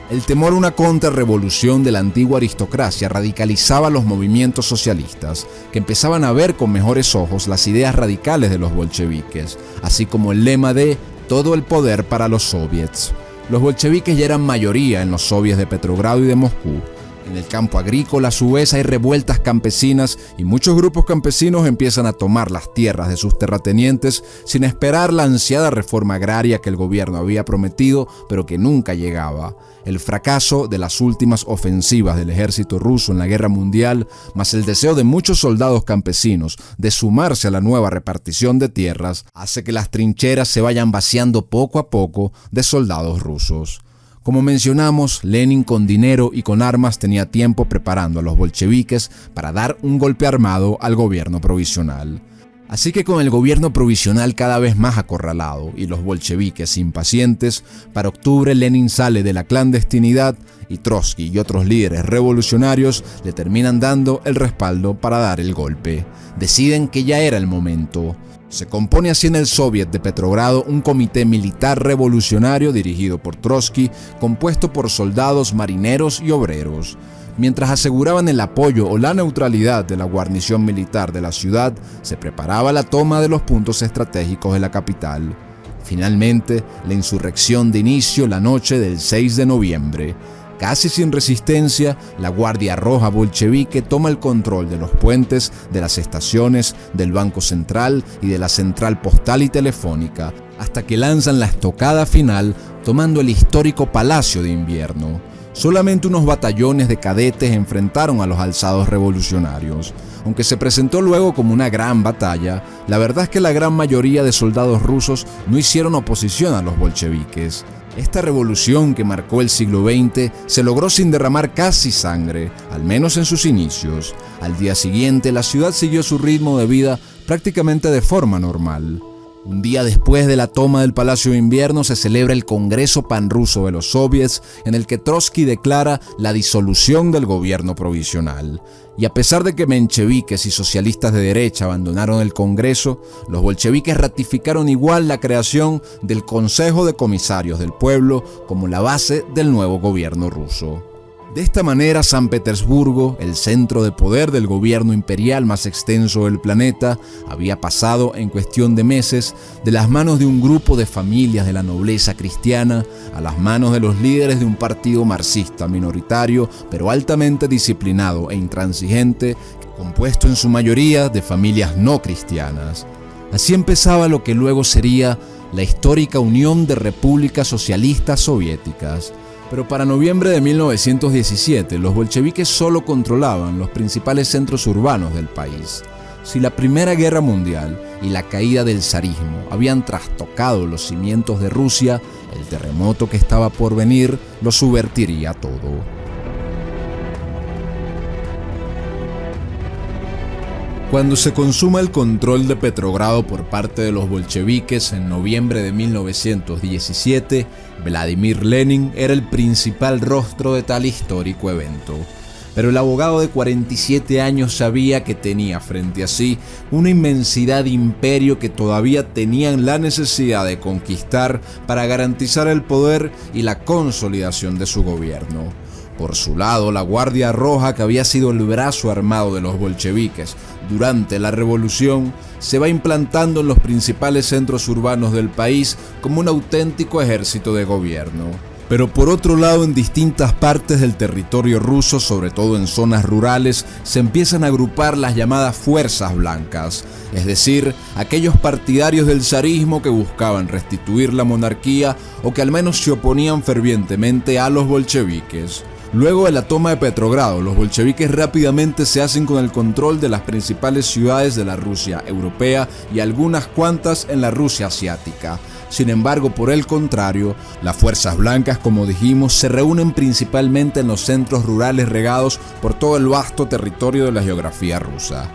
Speaker 1: El temor a una contrarrevolución de la antigua aristocracia radicalizaba los movimientos socialistas, que empezaban a ver con mejores ojos las ideas radicales de los bolcheviques, así como el lema de todo el poder para los soviets. Los bolcheviques ya eran mayoría en los soviets de Petrogrado y de Moscú. En el campo agrícola, a su vez, hay revueltas campesinas y muchos grupos campesinos empiezan a tomar las tierras de sus terratenientes sin esperar la ansiada reforma agraria que el gobierno había prometido, pero que nunca llegaba. El fracaso de las últimas ofensivas del ejército ruso en la guerra mundial, más el deseo de muchos soldados campesinos de sumarse a la nueva repartición de tierras, hace que las trincheras se vayan vaciando poco a poco de soldados rusos. Como mencionamos, Lenin con dinero y con armas tenía tiempo preparando a los bolcheviques para dar un golpe armado al gobierno provisional. Así que con el gobierno provisional cada vez más acorralado y los bolcheviques impacientes, para octubre Lenin sale de la clandestinidad y Trotsky y otros líderes revolucionarios le terminan dando el respaldo para dar el golpe. Deciden que ya era el momento. Se compone así en el Soviet de Petrogrado un comité militar revolucionario dirigido por Trotsky, compuesto por soldados, marineros y obreros. Mientras aseguraban el apoyo o la neutralidad de la guarnición militar de la ciudad, se preparaba la toma de los puntos estratégicos de la capital. Finalmente, la insurrección de inicio la noche del 6 de noviembre. Casi sin resistencia, la Guardia Roja bolchevique toma el control de los puentes, de las estaciones, del Banco Central y de la central postal y telefónica, hasta que lanzan la estocada final tomando el histórico Palacio de Invierno. Solamente unos batallones de cadetes enfrentaron a los alzados revolucionarios. Aunque se presentó luego como una gran batalla, la verdad es que la gran mayoría de soldados rusos no hicieron oposición a los bolcheviques. Esta revolución que marcó el siglo XX se logró sin derramar casi sangre, al menos en sus inicios. Al día siguiente, la ciudad siguió su ritmo de vida prácticamente de forma normal. Un día después de la toma del Palacio de Invierno se celebra el Congreso Panruso de los Soviets, en el que Trotsky declara la disolución del gobierno provisional. Y a pesar de que mencheviques y socialistas de derecha abandonaron el Congreso, los bolcheviques ratificaron igual la creación del Consejo de Comisarios del Pueblo como la base del nuevo gobierno ruso. De esta manera, San Petersburgo, el centro de poder del gobierno imperial más extenso del planeta, había pasado en cuestión de meses de las manos de un grupo de familias de la nobleza cristiana a las manos de los líderes de un partido marxista minoritario, pero altamente disciplinado e intransigente, compuesto en su mayoría de familias no cristianas. Así empezaba lo que luego sería la histórica Unión de Repúblicas Socialistas Soviéticas. Pero para noviembre de 1917, los bolcheviques solo controlaban los principales centros urbanos del país. Si la Primera Guerra Mundial y la caída del zarismo habían trastocado los cimientos de Rusia, el terremoto que estaba por venir lo subvertiría todo. Cuando se consuma el control de Petrogrado por parte de los bolcheviques en noviembre de 1917, Vladimir Lenin era el principal rostro de tal histórico evento. Pero el abogado de 47 años sabía que tenía frente a sí una inmensidad de imperio que todavía tenían la necesidad de conquistar para garantizar el poder y la consolidación de su gobierno. Por su lado, la Guardia Roja, que había sido el brazo armado de los bolcheviques durante la revolución, se va implantando en los principales centros urbanos del país como un auténtico ejército de gobierno. Pero por otro lado, en distintas partes del territorio ruso, sobre todo en zonas rurales, se empiezan a agrupar las llamadas fuerzas blancas, es decir, aquellos partidarios del zarismo que buscaban restituir la monarquía o que al menos se oponían fervientemente a los bolcheviques. Luego de la toma de Petrogrado, los bolcheviques rápidamente se hacen con el control de las principales ciudades de la Rusia europea y algunas cuantas en la Rusia asiática. Sin embargo, por el contrario, las fuerzas blancas, como dijimos, se reúnen principalmente en los centros rurales regados por todo el vasto territorio de la geografía rusa.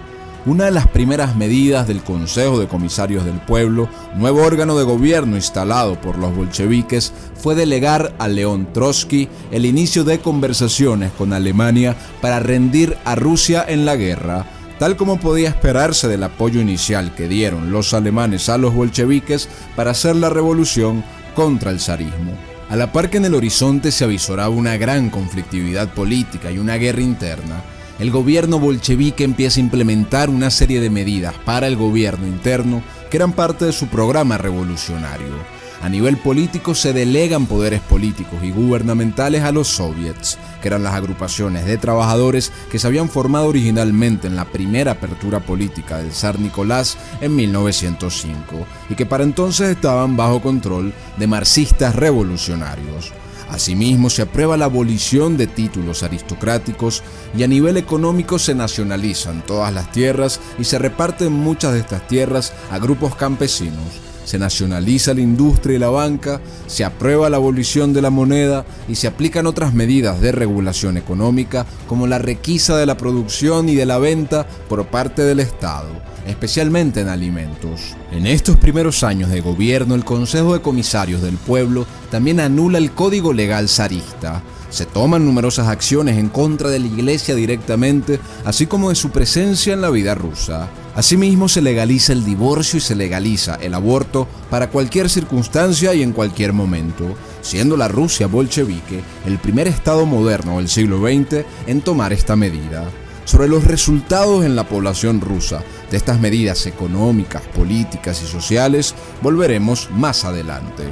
Speaker 1: Una de las primeras medidas del Consejo de Comisarios del Pueblo, nuevo órgano de gobierno instalado por los bolcheviques, fue delegar a León Trotsky el inicio de conversaciones con Alemania para rendir a Rusia en la guerra, tal como podía esperarse del apoyo inicial que dieron los alemanes a los bolcheviques para hacer la revolución contra el zarismo. A la par que en el horizonte se avisoraba una gran conflictividad política y una guerra interna, el gobierno bolchevique empieza a implementar una serie de medidas para el gobierno interno que eran parte de su programa revolucionario. A nivel político se delegan poderes políticos y gubernamentales a los soviets, que eran las agrupaciones de trabajadores que se habían formado originalmente en la primera apertura política del zar Nicolás en 1905 y que para entonces estaban bajo control de marxistas revolucionarios. Asimismo, se aprueba la abolición de títulos aristocráticos y a nivel económico se nacionalizan todas las tierras y se reparten muchas de estas tierras a grupos campesinos. se nacionaliza la industria y la banca, se aprueba la abolición de la moneda y se aplican otras medidas de regulación económica como la requisa de la producción y de la venta por parte del Estado, especialmente en alimentos. En estos primeros años de gobierno, el Consejo de Comisarios del Pueblo también anula el Código Legal zarista. Se toman numerosas acciones en contra de la Iglesia directamente, así como de su presencia en la vida rusa. Asimismo, se legaliza el divorcio y se legaliza el aborto para cualquier circunstancia y en cualquier momento, siendo la Rusia bolchevique el primer estado moderno del siglo XX en tomar esta medida. Sobre los resultados en la población rusa de estas medidas económicas, políticas y sociales volveremos más adelante.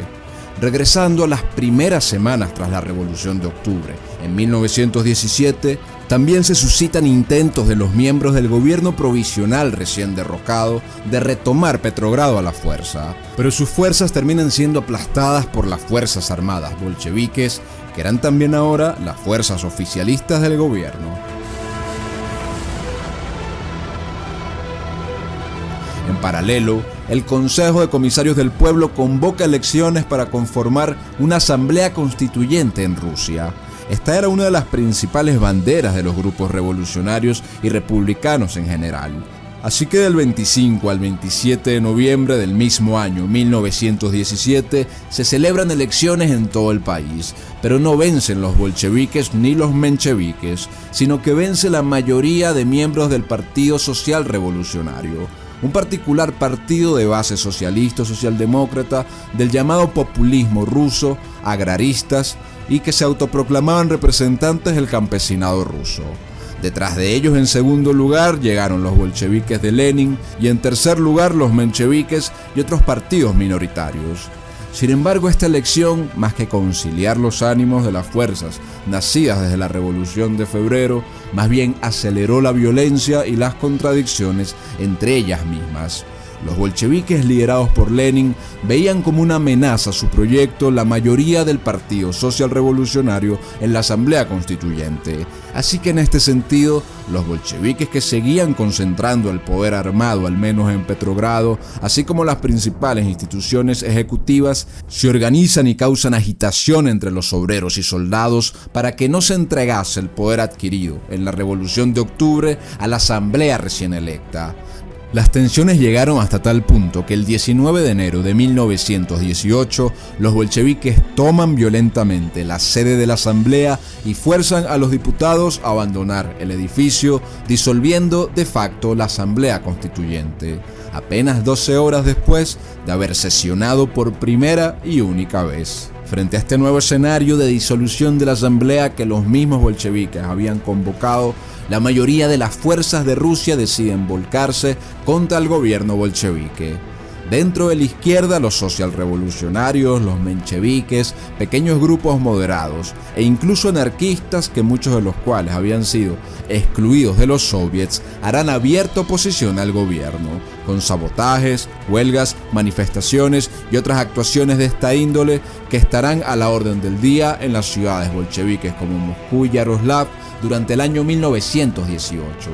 Speaker 1: Regresando a las primeras semanas tras la Revolución de Octubre, en 1917, también se suscitan intentos de los miembros del gobierno provisional recién derrocado de retomar Petrogrado a la fuerza, pero sus fuerzas terminan siendo aplastadas por las fuerzas armadas bolcheviques, que eran también ahora las fuerzas oficialistas del gobierno. En paralelo, el Consejo de Comisarios del Pueblo convoca elecciones para conformar una asamblea constituyente en Rusia. Esta era una de las principales banderas de los grupos revolucionarios y republicanos en general. Así que del 25 al 27 de noviembre del mismo año 1917 se celebran elecciones en todo el país, pero no vencen los bolcheviques ni los mencheviques, sino que vence la mayoría de miembros del Partido Social Revolucionario, un particular partido de base socialista o socialdemócrata del llamado populismo ruso, agraristas y que se autoproclamaban representantes del campesinado ruso. Detrás de ellos, en segundo lugar, llegaron los bolcheviques de Lenin y en tercer lugar los mencheviques y otros partidos minoritarios. Sin embargo, esta elección, más que conciliar los ánimos de las fuerzas nacidas desde la Revolución de Febrero, más bien aceleró la violencia y las contradicciones entre ellas mismas. Los bolcheviques, liderados por Lenin, veían como una amenaza a su proyecto la mayoría del Partido Social Revolucionario en la Asamblea Constituyente. Así que en este sentido, los bolcheviques, que seguían concentrando el poder armado al menos en Petrogrado, así como las principales instituciones ejecutivas, se organizan y causan agitación entre los obreros y soldados para que no se entregase el poder adquirido en la Revolución de Octubre a la Asamblea recién electa. Las tensiones llegaron hasta tal punto que el 19 de enero de 1918 los bolcheviques toman violentamente la sede de la asamblea y fuerzan a los diputados a abandonar el edificio, disolviendo de facto la asamblea constituyente, apenas 12 horas después de haber sesionado por primera y única vez. Frente a este nuevo escenario de disolución de la asamblea que los mismos bolcheviques habían convocado, la mayoría de las fuerzas de Rusia deciden volcarse contra el gobierno bolchevique. Dentro de la izquierda, los socialrevolucionarios, los mencheviques, pequeños grupos moderados e incluso anarquistas, que muchos de los cuales habían sido excluidos de los soviets, harán abierta oposición al gobierno, con sabotajes, huelgas, manifestaciones y otras actuaciones de esta índole que estarán a la orden del día en las ciudades bolcheviques como Moscú y Yaroslav durante el año 1918.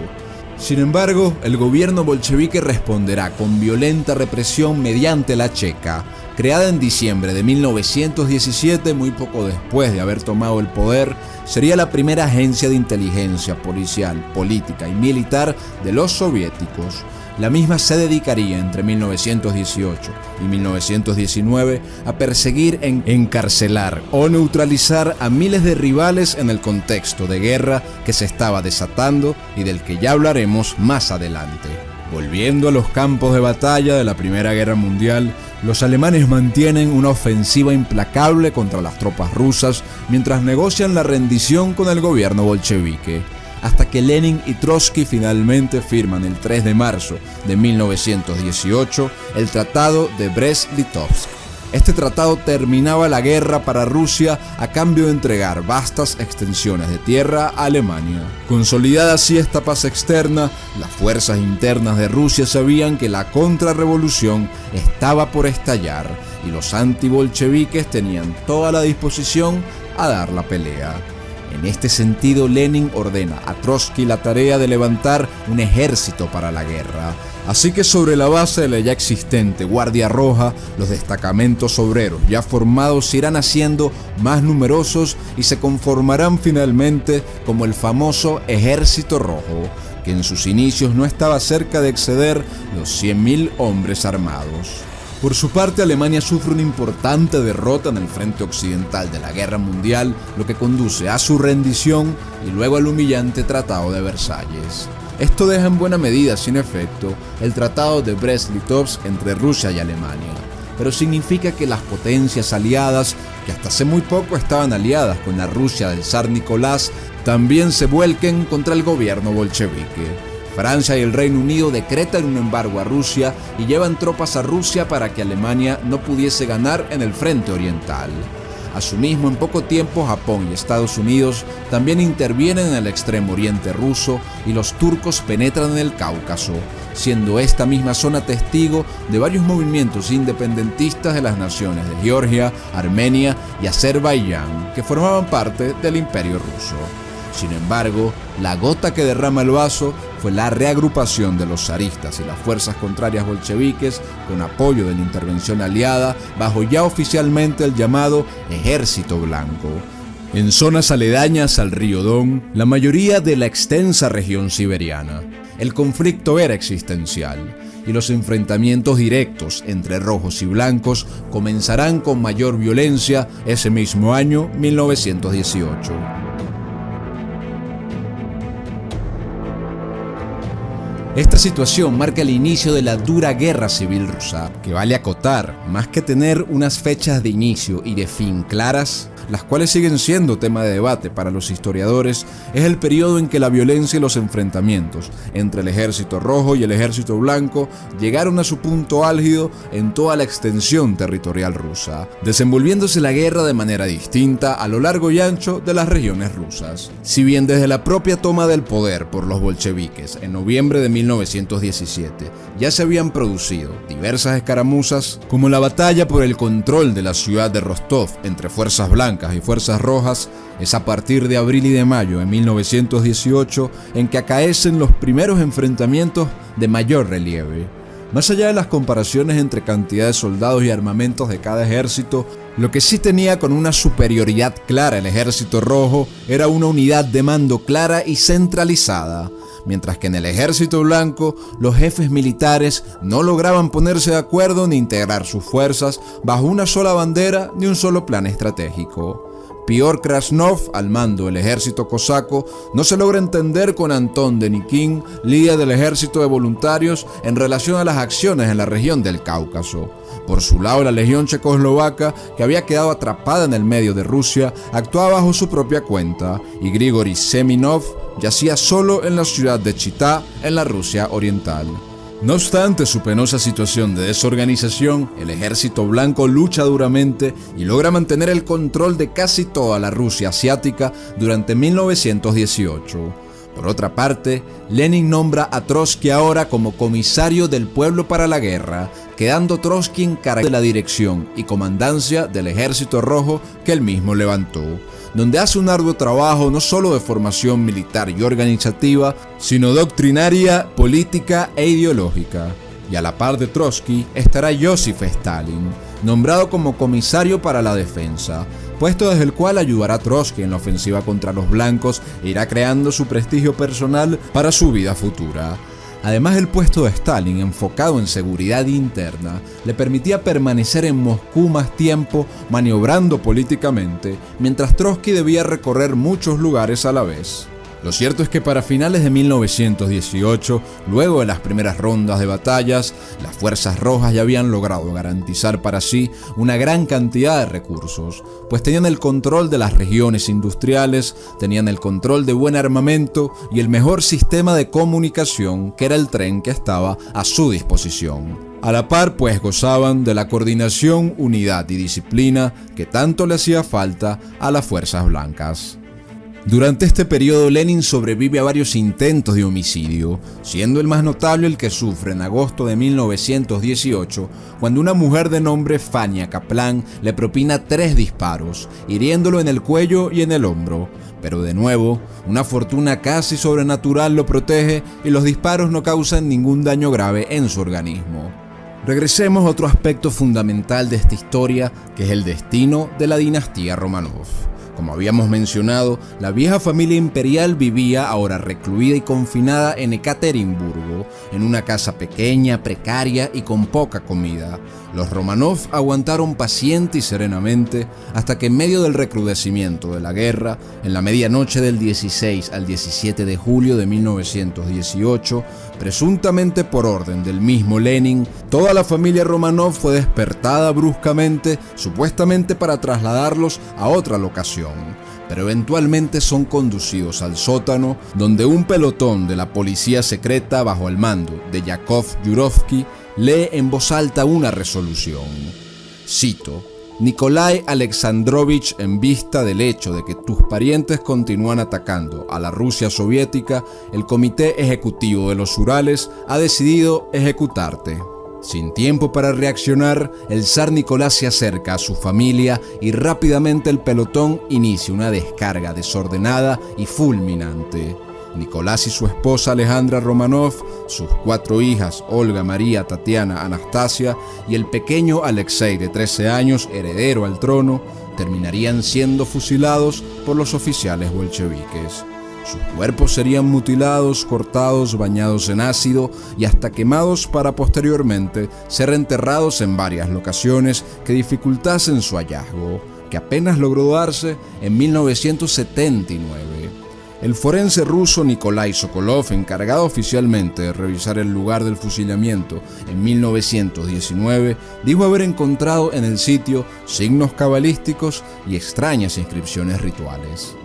Speaker 1: Sin embargo, el gobierno bolchevique responderá con violenta represión mediante la Cheka, creada en diciembre de 1917, muy poco después de haber tomado el poder. Sería la primera agencia de inteligencia policial, política y militar de los soviéticos. La misma se dedicaría entre 1918 y 1919 a perseguir, encarcelar o neutralizar a miles de rivales en el contexto de guerra que se estaba desatando y del que ya hablaremos más adelante. Volviendo a los campos de batalla de la Primera Guerra Mundial, los alemanes mantienen una ofensiva implacable contra las tropas rusas mientras negocian la rendición con el gobierno bolchevique, hasta que Lenin y Trotsky finalmente firman el 3 de marzo de 1918 el Tratado de Brest-Litovsk. Este tratado terminaba la guerra para Rusia a cambio de entregar vastas extensiones de tierra a Alemania. Consolidada así esta paz externa, las fuerzas internas de Rusia sabían que la contrarrevolución estaba por estallar y los antibolcheviques tenían toda la disposición a dar la pelea. En este sentido, Lenin ordena a Trotsky la tarea de levantar un ejército para la guerra. Así que sobre la base de la ya existente Guardia Roja, los destacamentos obreros ya formados se irán haciendo más numerosos y se conformarán finalmente como el famoso Ejército Rojo, que en sus inicios no estaba cerca de exceder los 100.000 hombres armados. Por su parte, Alemania sufre una importante derrota en el frente occidental de la Guerra Mundial, lo que conduce a su rendición y luego al humillante Tratado de Versalles. Esto deja en buena medida sin efecto el Tratado de Brest-Litovsk entre Rusia y Alemania, pero significa que las potencias aliadas, que hasta hace muy poco estaban aliadas con la Rusia del zar Nicolás, también se vuelquen contra el gobierno bolchevique. Francia y el Reino Unido decretan un embargo a Rusia y llevan tropas a Rusia para que Alemania no pudiese ganar en el frente oriental. Asimismo, en poco tiempo, Japón y Estados Unidos también intervienen en el extremo oriente ruso y los turcos penetran en el Cáucaso, siendo esta misma zona testigo de varios movimientos independentistas de las naciones de Georgia, Armenia y Azerbaiyán, que formaban parte del Imperio ruso. Sin embargo, la gota que derrama el vaso fue la reagrupación de los zaristas y las fuerzas contrarias bolcheviques con apoyo de la intervención aliada bajo ya oficialmente el llamado Ejército Blanco. En zonas aledañas al río Don, la mayoría de la extensa región siberiana, el conflicto era existencial y los enfrentamientos directos entre rojos y blancos comenzarán con mayor violencia ese mismo año 1918. Esta situación marca el inicio de la dura guerra civil rusa, que vale acotar, más que tener unas fechas de inicio y de fin claras, las cuales siguen siendo tema de debate para los historiadores, es el periodo en que la violencia y los enfrentamientos entre el Ejército Rojo y el Ejército Blanco llegaron a su punto álgido en toda la extensión territorial rusa, desenvolviéndose la guerra de manera distinta a lo largo y ancho de las regiones rusas. Si bien desde la propia toma del poder por los bolcheviques en noviembre de 1917 ya se habían producido diversas escaramuzas, como la batalla por el control de la ciudad de Rostov entre fuerzas blancas y fuerzas rojas, es a partir de abril y de mayo de 1918 en que acaecen los primeros enfrentamientos de mayor relieve. Más allá de las comparaciones entre cantidad de soldados y armamentos de cada ejército, lo que sí tenía con una superioridad clara el Ejército Rojo era una unidad de mando clara y centralizada, mientras que en el Ejército Blanco los jefes militares no lograban ponerse de acuerdo ni integrar sus fuerzas bajo una sola bandera ni un solo plan estratégico. Piotr Krasnov, al mando del ejército cosaco, no se logra entender con Antón Denikin, líder del ejército de voluntarios, en relación a las acciones en la región del Cáucaso. Por su lado, la legión checoslovaca, que había quedado atrapada en el medio de Rusia, actuaba bajo su propia cuenta, y Grigori Semenov yacía solo en la ciudad de Chitá, en la Rusia oriental. No obstante su penosa situación de desorganización, el Ejército Blanco lucha duramente y logra mantener el control de casi toda la Rusia asiática durante 1918. Por otra parte, Lenin nombra a Trotsky ahora como comisario del pueblo para la guerra, quedando Trotsky en cargo de la dirección y comandancia del Ejército Rojo que él mismo levantó, donde hace un arduo trabajo no solo de formación militar y organizativa, sino doctrinaria, política e ideológica. Y a la par de Trotsky estará Joseph Stalin, nombrado como comisario para la defensa, puesto desde el cual ayudará a Trotsky en la ofensiva contra los blancos e irá creando su prestigio personal para su vida futura. Además, el puesto de Stalin, enfocado en seguridad interna, le permitía permanecer en Moscú más tiempo maniobrando políticamente, mientras Trotsky debía recorrer muchos lugares a la vez. Lo cierto es que para finales de 1918, luego de las primeras rondas de batallas, las fuerzas rojas ya habían logrado garantizar para sí una gran cantidad de recursos, pues tenían el control de las regiones industriales, tenían el control de buen armamento y el mejor sistema de comunicación, que era el tren que estaba a su disposición. A la par, pues, gozaban de la coordinación, unidad y disciplina que tanto le hacía falta a las fuerzas blancas. Durante este periodo, Lenin sobrevive a varios intentos de homicidio, siendo el más notable el que sufre en agosto de 1918, cuando una mujer de nombre Fania Kaplan le propina 3 disparos, hiriéndolo en el cuello y en el hombro. Pero de nuevo, una fortuna casi sobrenatural lo protege y los disparos no causan ningún daño grave en su organismo. Regresemos a otro aspecto fundamental de esta historia, que es el destino de la dinastía Románov. Como habíamos mencionado, la vieja familia imperial vivía ahora recluida y confinada en Ekaterimburgo, en una casa pequeña, precaria y con poca comida. Los Románov aguantaron paciente y serenamente hasta que en medio del recrudecimiento de la guerra, en la medianoche del 16 al 17 de julio de 1918, presuntamente por orden del mismo Lenin, toda la familia Románov fue despertada bruscamente, supuestamente para trasladarlos a otra locación. Pero eventualmente son conducidos al sótano, donde un pelotón de la policía secreta bajo el mando de Yakov Yurovsky lee en voz alta una resolución. Cito: Nikolai Alexandrovich, en vista del hecho de que tus parientes continúan atacando a la Rusia soviética, el Comité Ejecutivo de los Urales ha decidido ejecutarte. Sin tiempo para reaccionar, el zar Nicolás se acerca a su familia y rápidamente el pelotón inicia una descarga desordenada y fulminante. Nicolás y su esposa Alejandra Románov, sus 4 hijas Olga, María, Tatiana, Anastasia y el pequeño Alexei de 13 años, heredero al trono, terminarían siendo fusilados por los oficiales bolcheviques. Sus cuerpos serían mutilados, cortados, bañados en ácido y hasta quemados para posteriormente ser enterrados en varias locaciones que dificultasen su hallazgo, que apenas logró darse en 1979. El forense ruso Nikolai Sokolov, encargado oficialmente de revisar el lugar del fusilamiento en 1919, dijo haber encontrado en el sitio signos cabalísticos y extrañas inscripciones rituales.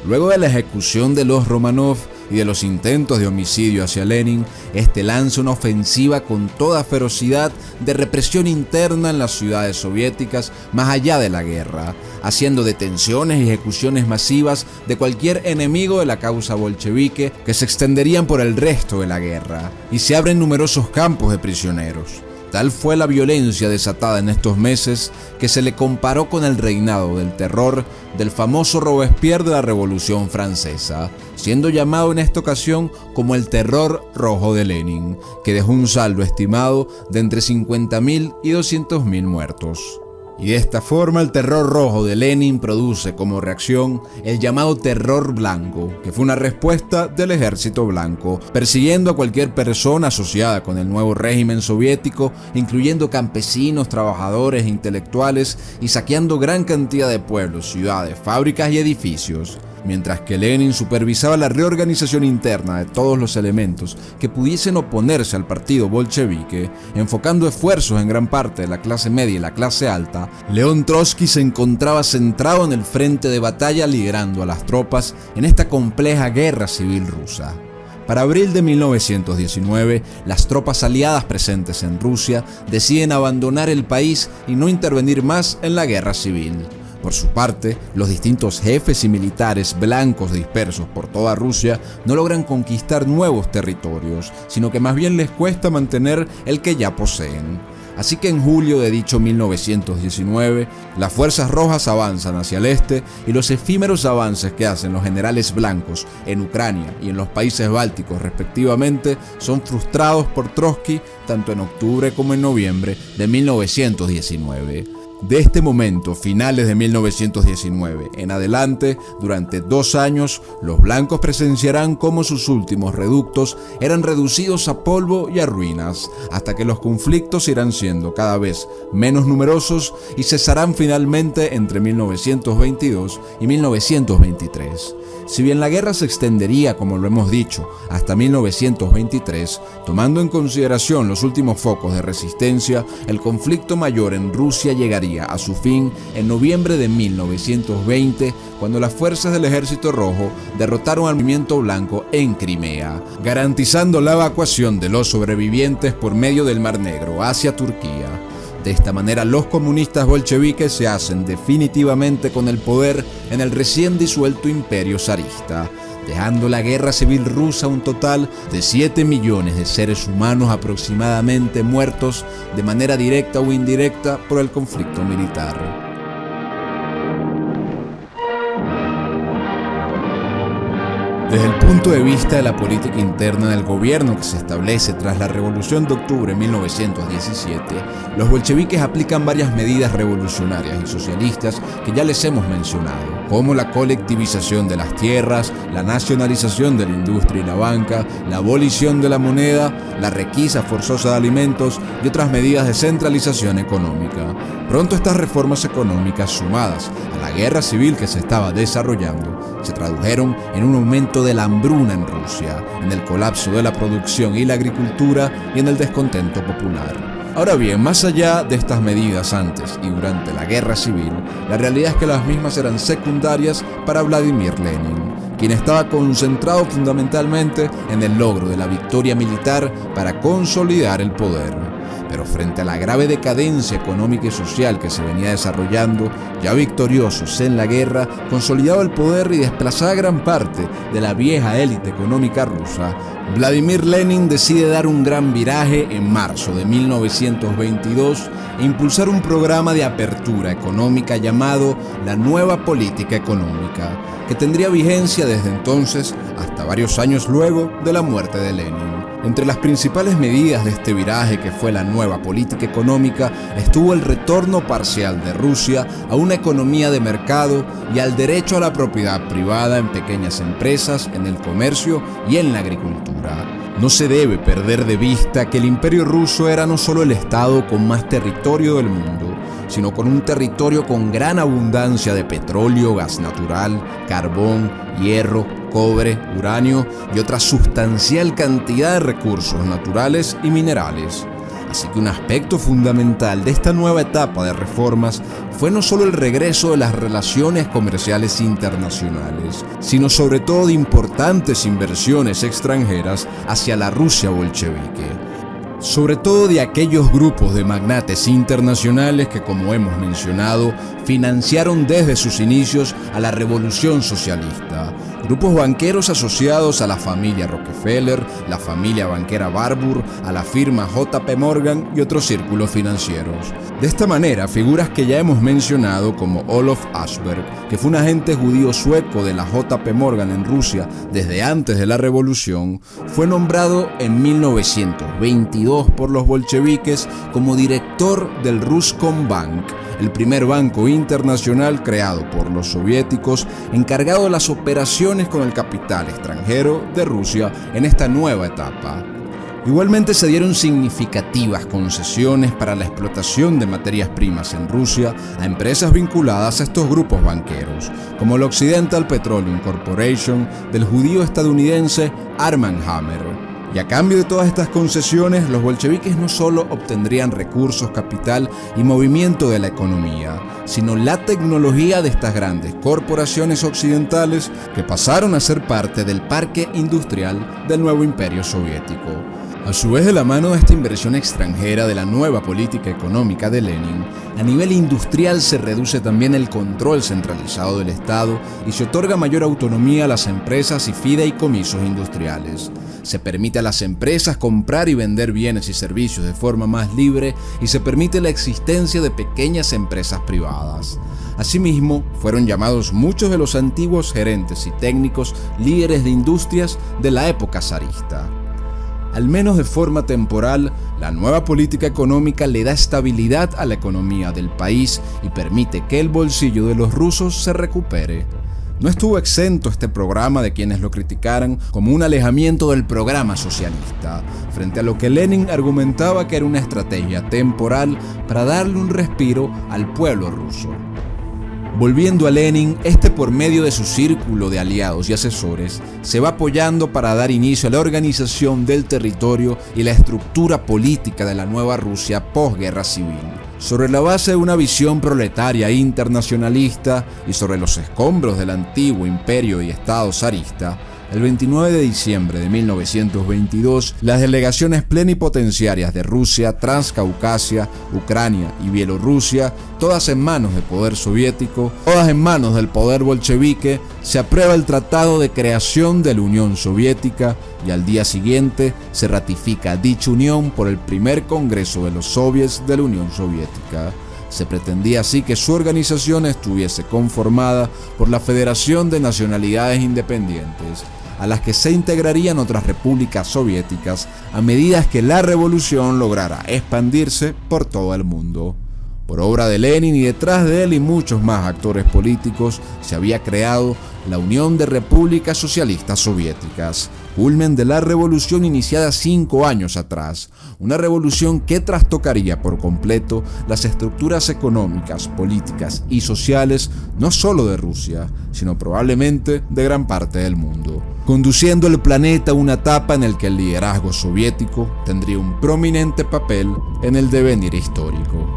Speaker 1: Luego de la ejecución de los Románov y de los intentos de homicidio hacia Lenin, este lanza una ofensiva con toda ferocidad de represión interna en las ciudades soviéticas más allá de la guerra, haciendo detenciones y ejecuciones masivas de cualquier enemigo de la causa bolchevique que se extenderían por el resto de la guerra, y se abren numerosos campos de prisioneros. Tal fue la violencia desatada en estos meses que se le comparó con el reinado del terror del famoso Robespierre de la Revolución Francesa, siendo llamado en esta ocasión como el Terror Rojo de Lenin, que dejó un saldo estimado de entre 50.000 y 200.000 muertos. Y de esta forma el terror rojo de Lenin produce como reacción el llamado terror blanco, que fue una respuesta del ejército blanco, persiguiendo a cualquier persona asociada con el nuevo régimen soviético, incluyendo campesinos, trabajadores e intelectuales, y saqueando gran cantidad de pueblos, ciudades, fábricas y edificios. Mientras que Lenin supervisaba la reorganización interna de todos los elementos que pudiesen oponerse al partido bolchevique, enfocando esfuerzos en gran parte de la clase media y la clase alta, León Trotsky se encontraba centrado en el frente de batalla liderando a las tropas en esta compleja guerra civil rusa. Para abril de 1919, las tropas aliadas presentes en Rusia deciden abandonar el país y no intervenir más en la guerra civil. Por su parte, los distintos jefes y militares blancos dispersos por toda Rusia no logran conquistar nuevos territorios, sino que más bien les cuesta mantener el que ya poseen. Así que en julio de dicho 1919, las fuerzas rojas avanzan hacia el este y los efímeros avances que hacen los generales blancos en Ucrania y en los países bálticos respectivamente son frustrados por Trotsky tanto en octubre como en noviembre de 1919. De este momento, finales de 1919 en adelante, durante 2 años, los blancos presenciarán cómo sus últimos reductos eran reducidos a polvo y a ruinas, hasta que los conflictos irán siendo cada vez menos numerosos y cesarán finalmente entre 1922 y 1923. Si bien la guerra se extendería, como lo hemos dicho, hasta 1923, tomando en consideración los últimos focos de resistencia, el conflicto mayor en Rusia llegaría a su fin en noviembre de 1920, cuando las fuerzas del Ejército Rojo derrotaron al movimiento blanco en Crimea, garantizando la evacuación de los sobrevivientes por medio del Mar Negro hacia Turquía. De esta manera, los comunistas bolcheviques se hacen definitivamente con el poder en el recién disuelto imperio zarista, dejando la guerra civil rusa un total de 7 millones de seres humanos aproximadamente muertos de manera directa o indirecta por el conflicto militar. Desde el punto de vista de la política interna del gobierno que se establece tras la Revolución de Octubre de 1917, los bolcheviques aplican varias medidas revolucionarias y socialistas que ya les hemos mencionado, como la colectivización de las tierras, la nacionalización de la industria y la banca, la abolición de la moneda, la requisa forzosa de alimentos y otras medidas de centralización económica. Pronto estas reformas económicas, sumadas a la guerra civil que se estaba desarrollando, se tradujeron en un aumento de la hambruna en Rusia, en el colapso de la producción y la agricultura y en el descontento popular. Ahora bien, más allá de estas medidas antes y durante la guerra civil, la realidad es que las mismas eran secundarias para Vladimir Lenin, quien estaba concentrado fundamentalmente en el logro de la victoria militar para consolidar el poder. Pero frente a la grave decadencia económica y social que se venía desarrollando, ya victoriosos en la guerra, consolidaba el poder y desplazaba gran parte de la vieja élite económica rusa, Vladimir Lenin decide dar un gran viraje en marzo de 1922 e impulsar un programa de apertura económica llamado la Nueva Política Económica, que tendría vigencia desde entonces hasta varios años luego de la muerte de Lenin. Entre las principales medidas de este viraje, que fue la nueva política económica, estuvo el retorno parcial de Rusia a una economía de mercado y al derecho a la propiedad privada en pequeñas empresas, en el comercio y en la agricultura. No se debe perder de vista que el Imperio Ruso era no solo el estado con más territorio del mundo, sino con un territorio con gran abundancia de petróleo, gas natural, carbón, hierro, cobre, uranio y otra sustancial cantidad de recursos naturales y minerales. Así que un aspecto fundamental de esta nueva etapa de reformas fue no solo el regreso de las relaciones comerciales internacionales, sino sobre todo de importantes inversiones extranjeras hacia la Rusia bolchevique. Sobre todo de aquellos grupos de magnates internacionales que, como hemos mencionado, financiaron desde sus inicios a la revolución socialista. Grupos banqueros asociados a la familia Rockefeller, la familia banquera Warburg, a la firma JP Morgan y otros círculos financieros. De esta manera, figuras que ya hemos mencionado como Olof Ashberg, que fue un agente judío sueco de la JP Morgan en Rusia desde antes de la revolución, fue nombrado en 1922 por los bolcheviques como director del Ruscombank, el primer banco internacional creado por los soviéticos encargado de las operaciones con el capital extranjero de Rusia en esta nueva etapa. Igualmente se dieron significativas concesiones para la explotación de materias primas en Rusia a empresas vinculadas a estos grupos banqueros, como la Occidental Petroleum Corporation del judío estadounidense Armand Hammer. Y a cambio de todas estas concesiones, los bolcheviques no solo obtendrían recursos, capital y movimiento de la economía, sino la tecnología de estas grandes corporaciones occidentales que pasaron a ser parte del parque industrial del nuevo imperio soviético. A su vez, de la mano de esta inversión extranjera de la nueva política económica de Lenin, a nivel industrial se reduce también el control centralizado del Estado y se otorga mayor autonomía a las empresas y fideicomisos industriales. Se permite a las empresas comprar y vender bienes y servicios de forma más libre y se permite la existencia de pequeñas empresas privadas. Asimismo, fueron llamados muchos de los antiguos gerentes y técnicos líderes de industrias de la época zarista. Al menos de forma temporal, la nueva política económica le da estabilidad a la economía del país y permite que el bolsillo de los rusos se recupere. No estuvo exento este programa de quienes lo criticaran como un alejamiento del programa socialista, frente a lo que Lenin argumentaba que era una estrategia temporal para darle un respiro al pueblo ruso. Volviendo a Lenin, este por medio de su círculo de aliados y asesores se va apoyando para dar inicio a la organización del territorio y la estructura política de la nueva Rusia posguerra civil. Sobre la base de una visión proletaria internacionalista y sobre los escombros del antiguo imperio y estado zarista, El 29 de diciembre de 1922, las delegaciones plenipotenciarias de Rusia, Transcaucasia, Ucrania y Bielorrusia, todas en manos del poder soviético, todas en manos del poder bolchevique, se aprueba el Tratado de Creación de la Unión Soviética y al día siguiente se ratifica dicha unión por el primer Congreso de los Soviets de la Unión Soviética. Se pretendía así que su organización estuviese conformada por la Federación de Nacionalidades Independientes, a las que se integrarían otras repúblicas soviéticas a medida que la revolución lograra expandirse por todo el mundo. Por obra de Lenin y detrás de él y muchos más actores políticos, se había creado la Unión de Repúblicas Socialistas Soviéticas, culmen de la revolución iniciada 5 años atrás, una revolución que trastocaría por completo las estructuras económicas, políticas y sociales no solo de Rusia, sino probablemente de gran parte del mundo, conduciendo el planeta a una etapa en la que el liderazgo soviético tendría un prominente papel en el devenir histórico.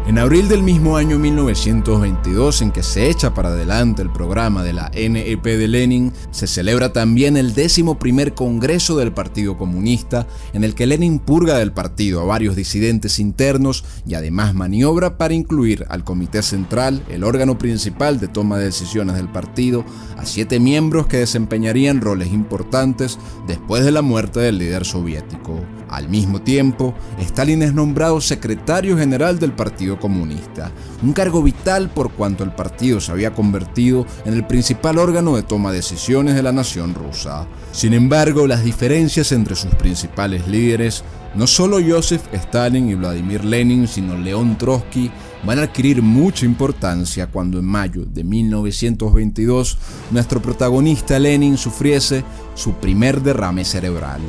Speaker 1: En abril del mismo año 1922, en que se echa para adelante el programa de la NEP de Lenin, se celebra también el 11º Congreso del Partido Comunista, en el que Lenin purga del partido a varios disidentes internos y además maniobra para incluir al Comité Central, el órgano principal de toma de decisiones del partido, a 7 miembros que desempeñarían roles importantes después de la muerte del líder soviético. Al mismo tiempo, Stalin es nombrado secretario general del Partido Comunista, un cargo vital por cuanto el partido se había convertido en el principal órgano de toma de decisiones de la nación rusa. Sin embargo, las diferencias entre sus principales líderes, no solo Joseph Stalin y Vladimir Lenin, sino León Trotsky, van a adquirir mucha importancia cuando en mayo de 1922 nuestro protagonista Lenin sufriese su primer derrame cerebral.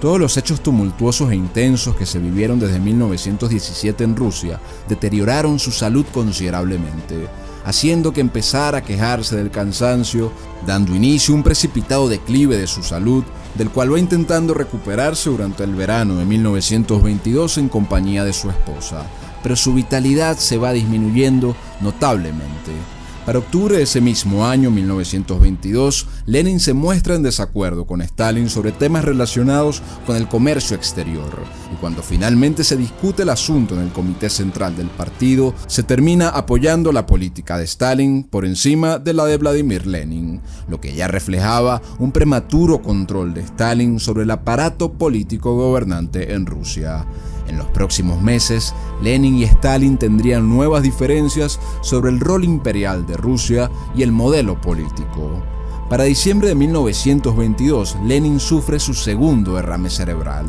Speaker 1: Todos los hechos tumultuosos e intensos que se vivieron desde 1917 en Rusia deterioraron su salud considerablemente, haciendo que empezara a quejarse del cansancio, dando inicio a un precipitado declive de su salud, del cual va intentando recuperarse durante el verano de 1922 en compañía de su esposa, pero su vitalidad se va disminuyendo notablemente. Para octubre de ese mismo año, 1922, Lenin se muestra en desacuerdo con Stalin sobre temas relacionados con el comercio exterior, y cuando finalmente se discute el asunto en el Comité Central del partido, se termina apoyando la política de Stalin por encima de la de Vladimir Lenin, lo que ya reflejaba un prematuro control de Stalin sobre el aparato político gobernante en Rusia. En los próximos meses, Lenin y Stalin tendrían nuevas diferencias sobre el rol imperial de Rusia y el modelo político. Para diciembre de 1922, Lenin sufre su segundo derrame cerebral.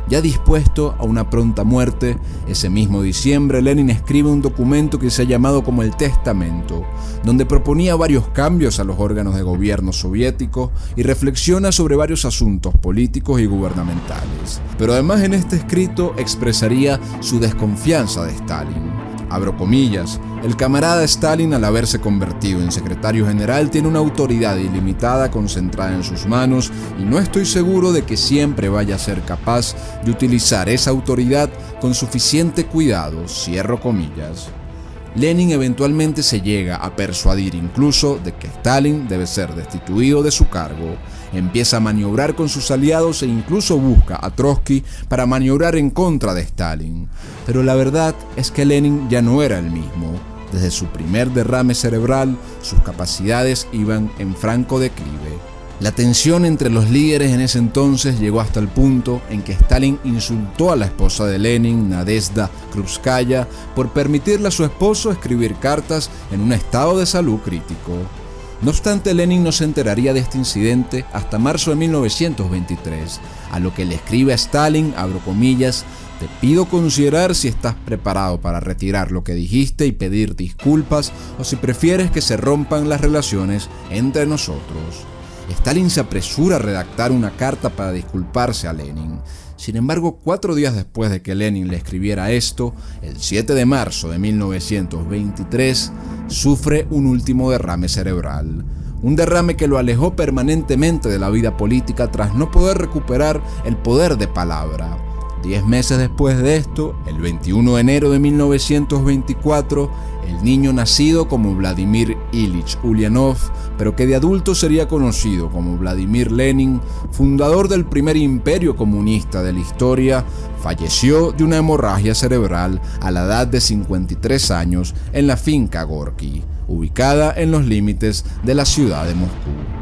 Speaker 1: Ya dispuesto a una pronta muerte, ese mismo diciembre Lenin escribe un documento que se ha llamado como el Testamento, donde proponía varios cambios a los órganos de gobierno soviético y reflexiona sobre varios asuntos políticos y gubernamentales. Pero además en este escrito expresaría su desconfianza de Stalin. Abro comillas, el camarada Stalin, al haberse convertido en secretario general, tiene una autoridad ilimitada concentrada en sus manos y no estoy seguro de que siempre vaya a ser capaz de utilizar esa autoridad con suficiente cuidado, cierro comillas. Lenin eventualmente se llega a persuadir incluso de que Stalin debe ser destituido de su cargo. Empieza a maniobrar con sus aliados e incluso busca a Trotsky para maniobrar en contra de Stalin. Pero la verdad es que Lenin ya no era el mismo. Desde su primer derrame cerebral, sus capacidades iban en franco declive. La tensión entre los líderes en ese entonces llegó hasta el punto en que Stalin insultó a la esposa de Lenin, Nadezhda Krupskaya, por permitirle a su esposo escribir cartas en un estado de salud crítico. No obstante, Lenin no se enteraría de este incidente hasta marzo de 1923, a lo que le escribe a Stalin, abro comillas, te pido considerar si estás preparado para retirar lo que dijiste y pedir disculpas o si prefieres que se rompan las relaciones entre nosotros. Stalin se apresura a redactar una carta para disculparse a Lenin. Sin embargo, 4 días después de que Lenin le escribiera esto, el 7 de marzo de 1923, sufre un último derrame cerebral. Un derrame que lo alejó permanentemente de la vida política tras no poder recuperar el poder de palabra. 10 meses después de esto, el 21 de enero de 1924, el niño nacido como Vladimir Ilich Ulyanov, pero que de adulto sería conocido como Vladimir Lenin, fundador del primer imperio comunista de la historia, falleció de una hemorragia cerebral a la edad de 53 años en la finca Gorky, ubicada en los límites de la ciudad de Moscú.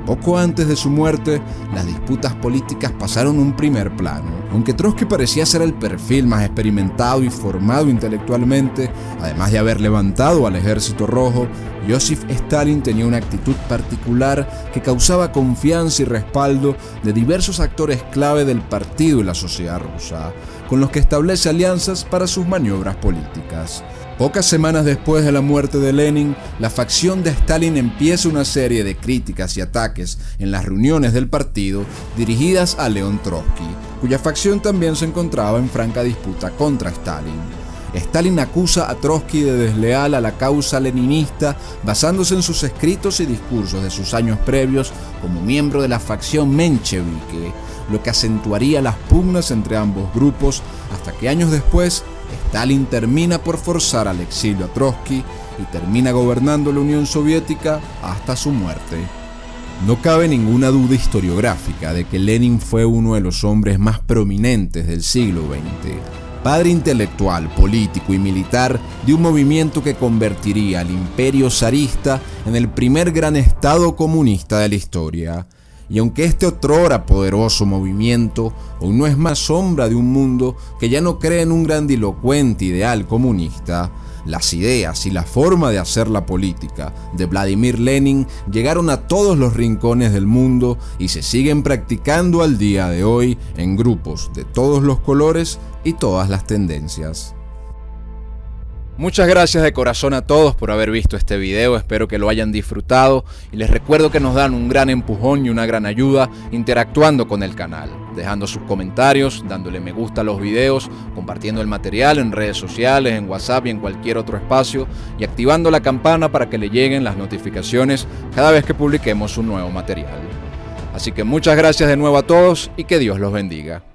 Speaker 1: Poco antes de su muerte, las disputas políticas pasaron a un primer plano. Aunque Trotsky parecía ser el perfil más experimentado y formado intelectualmente, además de haber levantado al Ejército Rojo, Joseph Stalin tenía una actitud particular que causaba confianza y respaldo de diversos actores clave del partido y la sociedad rusa, con los que establece alianzas para sus maniobras políticas. Pocas semanas después de la muerte de Lenin, la facción de Stalin empieza una serie de críticas y ataques en las reuniones del partido dirigidas a León Trotsky, cuya facción también se encontraba en franca disputa contra Stalin. Stalin acusa a Trotsky de desleal a la causa leninista basándose en sus escritos y discursos de sus años previos como miembro de la facción menchevique, lo que acentuaría las pugnas entre ambos grupos hasta que años después Stalin termina por forzar al exilio a Trotsky y termina gobernando la Unión Soviética hasta su muerte. No cabe ninguna duda historiográfica de que Lenin fue uno de los hombres más prominentes del siglo XX, padre intelectual, político y militar de un movimiento que convertiría al imperio zarista en el primer gran estado comunista de la historia. Y aunque este otrora poderoso movimiento hoy no es más sombra de un mundo que ya no cree en un grandilocuente ideal comunista, las ideas y la forma de hacer la política de Vladimir Lenin llegaron a todos los rincones del mundo y se siguen practicando al día de hoy en grupos de todos los colores y todas las tendencias. Muchas gracias de corazón a todos por haber visto este video, espero que lo hayan disfrutado y les recuerdo que nos dan un gran empujón y una gran ayuda interactuando con el canal, dejando sus comentarios, dándole me gusta a los videos, compartiendo el material en redes sociales, en WhatsApp y en cualquier otro espacio y activando la campana para que le lleguen las notificaciones cada vez que publiquemos un nuevo material. Así que muchas gracias de nuevo a todos y que Dios los bendiga.